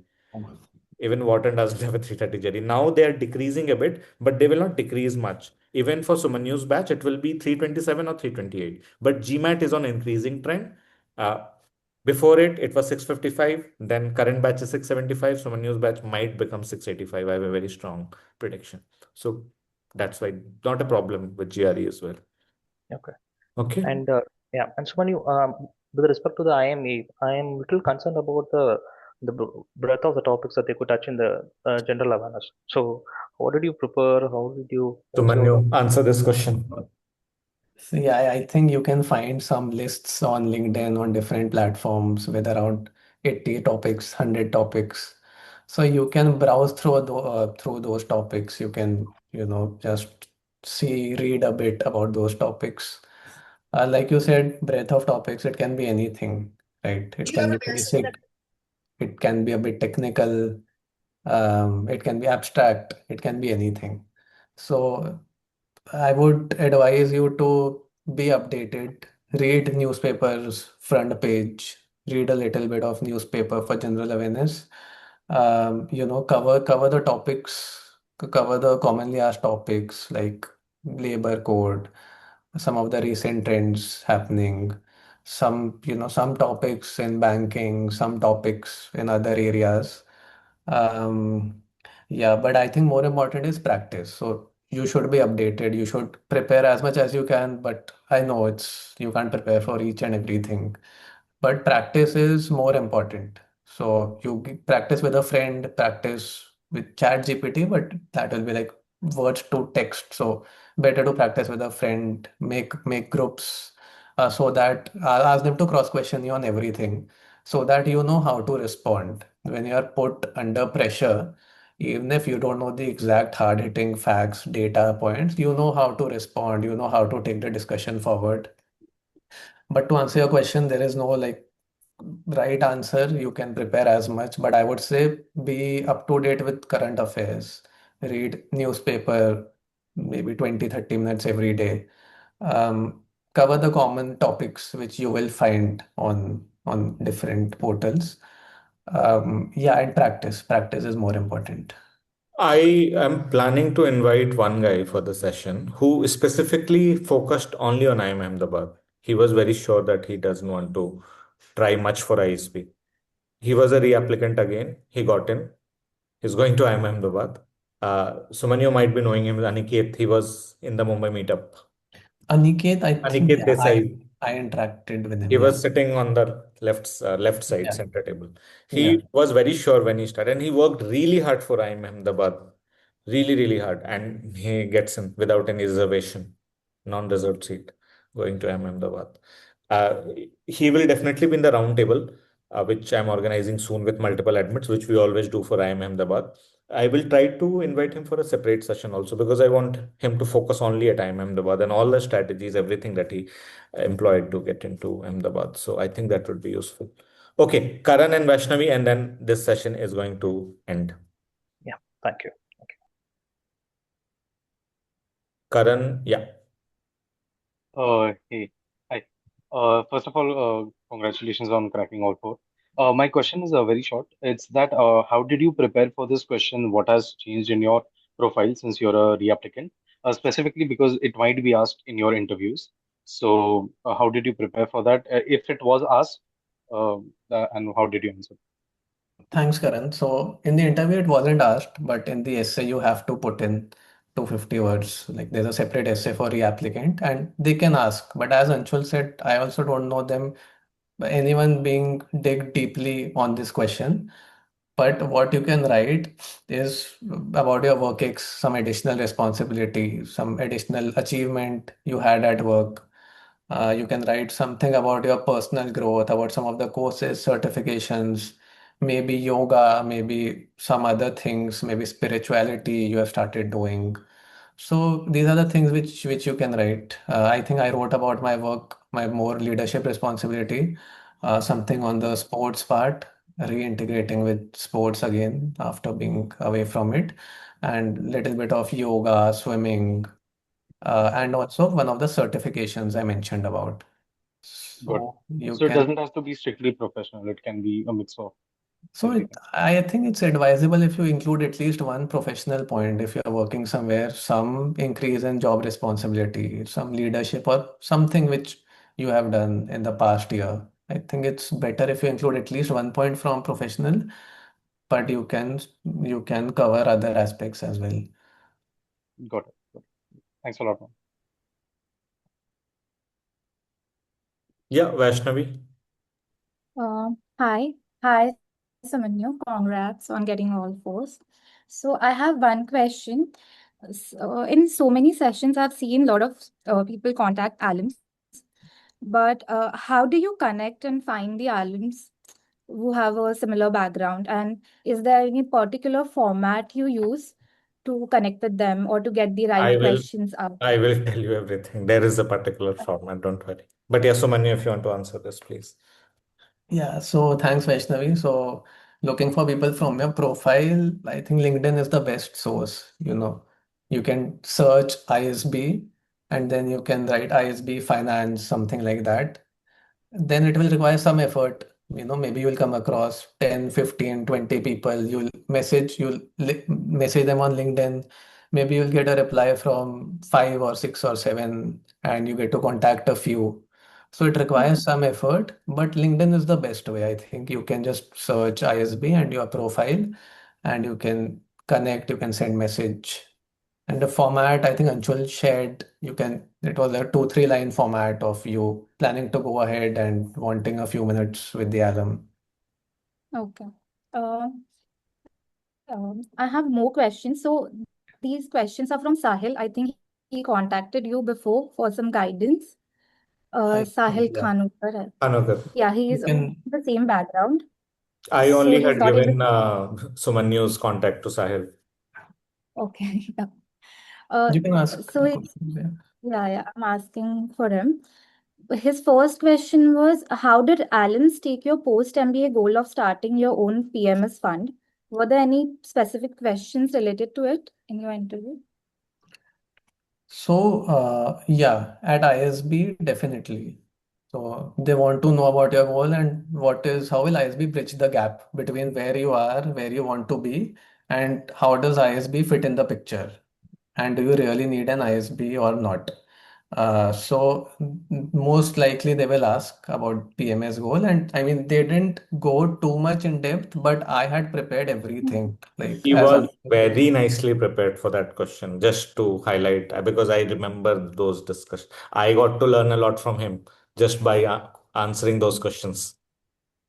S1: Even Wharton doesn't have a 330 GRE. Now they are decreasing a bit, but they will not decrease much. Even for Sumanyu's batch, it will be 327 or 328. But GMAT is on increasing trend. Uh, Before it was 655. Then current batch is 675. Sumanyu's batch might become 685. I have a very strong prediction. So that's why not a problem with GRE as well.
S5: Okay.
S1: Okay.
S5: And yeah, and Sumanyu, with respect to the IIMA, I am little concerned about the breadth of the topics that they could touch in the general awareness. So, what did you prepare? How did you? What's your?
S1: Sumanyu, answer this question.
S2: So yeah, I think you can find some lists on LinkedIn on different platforms with around 80 topics, 100 topics. So you can browse through those topics. You can, just read a bit about those topics. Like you said, breadth of topics, it can be anything, right? It can be basic, it can be a bit technical, It can be abstract, it can be anything. So I would advise you to be updated, read newspapers, front page, read a little bit of newspaper for general awareness. Cover the topics, cover the commonly asked topics like labor code, some of the recent trends happening, some topics in banking, some topics in other areas. Um, yeah, but I think more important is practice. So you should be updated. You should prepare as much as you can, but I know you can't prepare for each and everything. But practice is more important. So practice with a friend, practice with Chat GPT, but that will be like words to text. So better to practice with a friend, make groups, so that I'll ask them to cross question you on everything, so that you know how to respond when you are put under pressure. Even if you don't know the exact hard-hitting facts, data points, you know how to respond, you know how to take the discussion forward. But to answer your question, there is no like right answer. You can prepare as much, but I would say be up to date with current affairs. Read newspaper maybe 20-30 minutes every day. Cover the common topics which you will find on different portals. Yeah, and practice. Practice is more important.
S1: I am planning to invite one guy for the session who specifically focused only on IIM Ahmedabad. He was very sure that he doesn't want to try much for ISB. He was a reapplicant again. He got in. He's going to IIM Ahmedabad. Sumanyu might be knowing him, Aniket. He was in the Mumbai meetup.
S2: Aniket, I think
S1: Aniket
S2: yeah,
S1: Desai.
S2: I interacted with him.
S1: He
S2: Yeah,
S1: was sitting on the left side
S2: yeah,
S1: center table.
S2: yeah.
S1: He was very sure when he started, and he worked really hard for IIM Ahmedabad, really, really hard, and he gets in without any reservation, non-reserved seat, going to IIM Ahmedabad. Uh, he will definitely be in the round table, which I'm organizing soon with multiple admits, which we always do for IIM Ahmedabad. I will try to invite him for a separate session also because I want him to focus only at IIM Ahmedabad and all the strategies, everything that he employed to get into Ahmedabad. So I think that would be useful. Okay, Karan and Vaishnavi, and then this session is going to end.
S5: Yeah, thank you.
S1: Karan, yeah.
S6: Hey, hi. First of all, congratulations on cracking all four. My question is very short. It's that how did you prepare for this question? What has changed in your profile since you're a reapplicant? Specifically because it might be asked in your interviews. So, how did you prepare for that? If it was asked, and how did you answer?
S2: Thanks, Karan. So in the interview, it wasn't asked, but in the essay, you have to put in 250 words. Like there's a separate essay for reapplicant, and they can ask. But as Anshul said, I also don't know them, anyone being dig deeply on this question. But what you can write is about your work ex, some additional responsibility, some additional achievement you had at work. You can write something about your personal growth, about some of the courses, certifications, maybe yoga, maybe some other things, maybe spirituality you have started doing. So these are the things which you can write. I think I wrote about my work, my more leadership responsibility, something on the sports part, reintegrating with sports again after being away from it, and little bit of yoga, swimming, and also one of the certifications I mentioned about.
S6: Got it.
S2: So you
S6: So it
S2: can.
S6: doesn't have to be strictly professional. It can be a mix of everything.
S2: I think it's advisable if you include at least one professional point if you're working somewhere, some increase in job responsibility, some leadership, or something which you have done in the past year. I think it's better if you include at least one point from professional, but you can cover other aspects as well.
S6: Got it. Got it. Thanks a lot, man.
S1: Yeah, Vaishnavi.
S7: Hi. Hi, Sumanyu. Congrats on getting all fours. So I have one question. In so many sessions, I've seen a lot of people contact alums, but how do you connect and find the alums who have a similar background? And is there any particular format you use to connect with them or to get the
S1: I
S7: right
S1: will
S7: questions out?
S1: I will tell you everything. There is a particular format, don't worry. But yeah, Sumanyu, if you want to answer this, please.
S2: Yeah, so thanks, Vaishnavi. So looking for people from your profile, I think LinkedIn is the best source. You can search ISB and then you can write ISB finance, something like that. Then it will require some effort. Maybe you'll come across 10, 15, 20 people. You'll message them on LinkedIn. Maybe you'll get a reply from five or six or seven, and you get to contact a few. So it requires some effort, but LinkedIn is the best way. I think you can just search ISB and your profile, and you can connect, you can send message. And the format, I think Anshul shared, it was a 2, 3 line format of you planning to go ahead and wanting a few minutes with the alum.
S7: Okay. Uh, I have more questions. So these questions are from Sahil. I think he contacted you before for some guidance. Sahil
S2: Yeah.
S7: Khanukar.
S1: Another.
S7: Yeah, he
S2: You
S7: is
S2: can,
S7: the same background.
S1: I
S7: So
S1: only
S7: he's
S1: had
S7: not able
S1: given
S7: to.
S1: Sumanyu's contact to Sahil.
S7: Okay. Yeah. Uh,
S2: you can ask
S7: so
S2: questions there.
S7: yeah, I'm asking for him. His first question was, how did Allen's take your post-MBA goal of starting your own PMS fund? Were there any specific questions related to it in your interview?
S2: So, yeah, at ISB, definitely. So they want to know about your goal and how will ISB bridge the gap between where you are, where you want to be, and how does ISB fit in the picture? And do you really need an ISB or not? So most likely they will ask about PMS goal, and I mean they didn't go too much in depth, but I had prepared everything like
S1: He
S2: as
S1: was
S2: a
S1: very nicely prepared for that question, just to highlight, because I remember those discussions. I got to learn a lot from him just by answering those questions.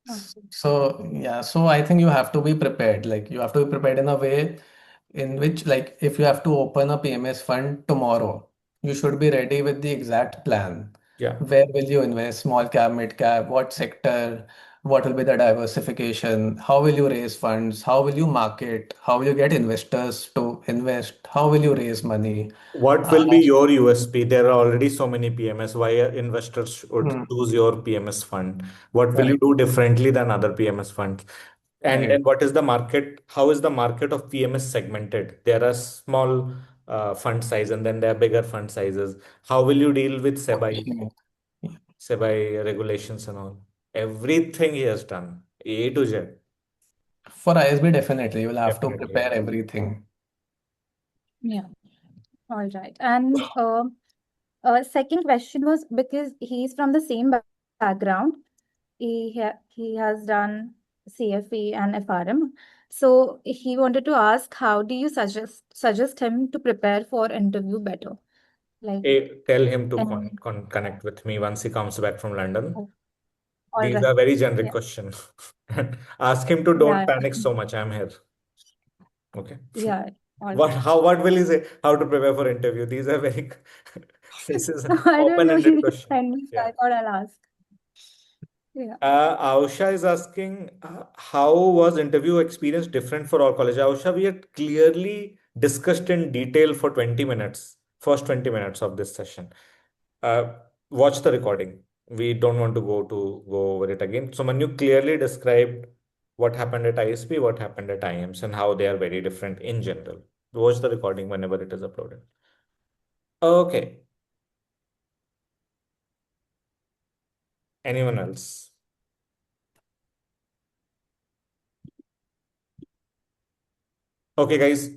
S7: Okay.
S2: So yeah, so I think you have to be prepared. Like you have to be prepared in a way in which, like, if you have to open a PMS fund tomorrow, you should be ready with the exact plan.
S1: Yeah.
S2: Where will you invest? Small cap, mid cap, what sector? What will be the diversification? How will you raise funds? How will you market? How will you get investors to invest? How will you raise money?
S1: What
S2: Uh,
S1: will be your USP? There are already so many PMS. Why investors should
S2: hmm,
S1: choose your PMS fund? What will you
S2: right,
S1: do differently than other PMS funds? And
S2: right.
S1: then what is the market? How is the market of PMS segmented? There are small fund size and then there are bigger fund sizes. How will you deal with
S2: Okay.
S1: SEBI regulations and all? Everything he has done, A to Z.
S2: For ISB, definitely, you will have to
S1: Definitely, yeah.
S2: prepare everything.
S7: Yeah. All right. And second question was because he's from the same background. He has done CFA and FRM. So he wanted to ask, how do you suggest him to prepare for interview better? Like,
S1: Tell him to
S7: and
S1: connect with me once he comes back from London.
S7: oh, all
S1: These
S7: right.
S1: are very generic
S7: Yeah.
S1: questions. Ask him to don't
S7: Yeah.
S1: panic so much. I'm here. Okay.
S7: Yeah. All
S1: What
S7: right.
S1: how what will he say? How to prepare for interview? These are very this is an
S7: I don't know.
S1: open-ended
S7: He just
S1: question.
S7: sent me, so
S1: Yeah.
S7: I thought I'll ask. Yeah.
S1: Ausha is asking, how was interview experience different for our college? Ausha, we had clearly discussed in detail for 20 minutes, first 20 minutes of this session. Uh, Watch the recording. We don't want to go over it again. So Manu clearly described what happened at ISP, what happened at IIMs, and how they are very different in general. Watch the recording whenever it is uploaded. Okay. Anyone else? Okay, guys,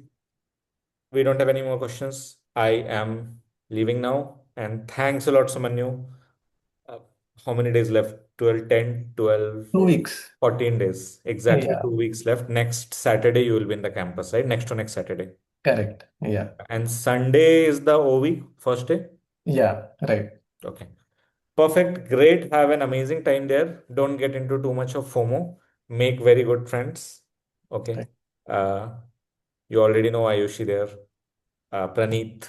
S1: we don't have any more questions. I am leaving now. And thanks a lot, Sumanyu. Uh, how many days left? 12, 10, 12,
S2: 2 weeks.
S1: 14 days. Exactly
S2: Yeah,
S1: 2 weeks left. Next Saturday, you will be in the campus, right? Next to next Saturday.
S2: correct. Yeah,
S1: And Sunday is the OV, first day.
S2: yeah, right.
S1: Okay. Perfect. Great. Have an amazing time there. Don't get into too much of FOMO. Make very good friends. Okay.
S2: Right.
S1: Uh, you already know Ayushi there. Praneeth.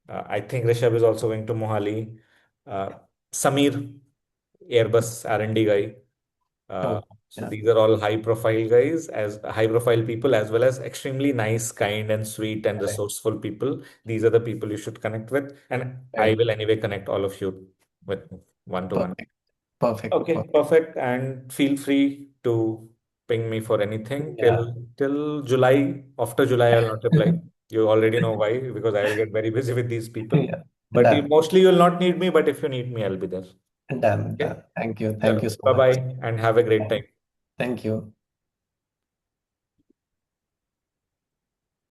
S1: I think Rishabh is also going to Mohali. Uh, Samir, Airbus R&D guy. Uh,
S2: Oh,
S1: so
S2: yeah,
S1: these are all high profile guys, as high profile people, as well as extremely nice, kind, and sweet and
S2: right,
S1: resourceful people. These are the people you should connect with. And I
S2: right.
S1: will anyway connect all of you with one to one.
S2: Perfect, perfect,
S1: Okay,
S2: perfect.
S1: perfect. And feel free to ping me for anything
S2: Yeah.
S1: till July. After July, I'll not reply. You already know why, because I will get very busy with these people.
S2: Yeah.
S1: But
S2: Done.
S1: mostly you'll not need me, but if you need me, I'll be there.
S2: Done.
S1: Okay.
S2: Done. Thank you. Thank
S1: Chalo.
S2: you so
S1: Bye
S2: much.
S1: bye and have a great time.
S2: Thank you.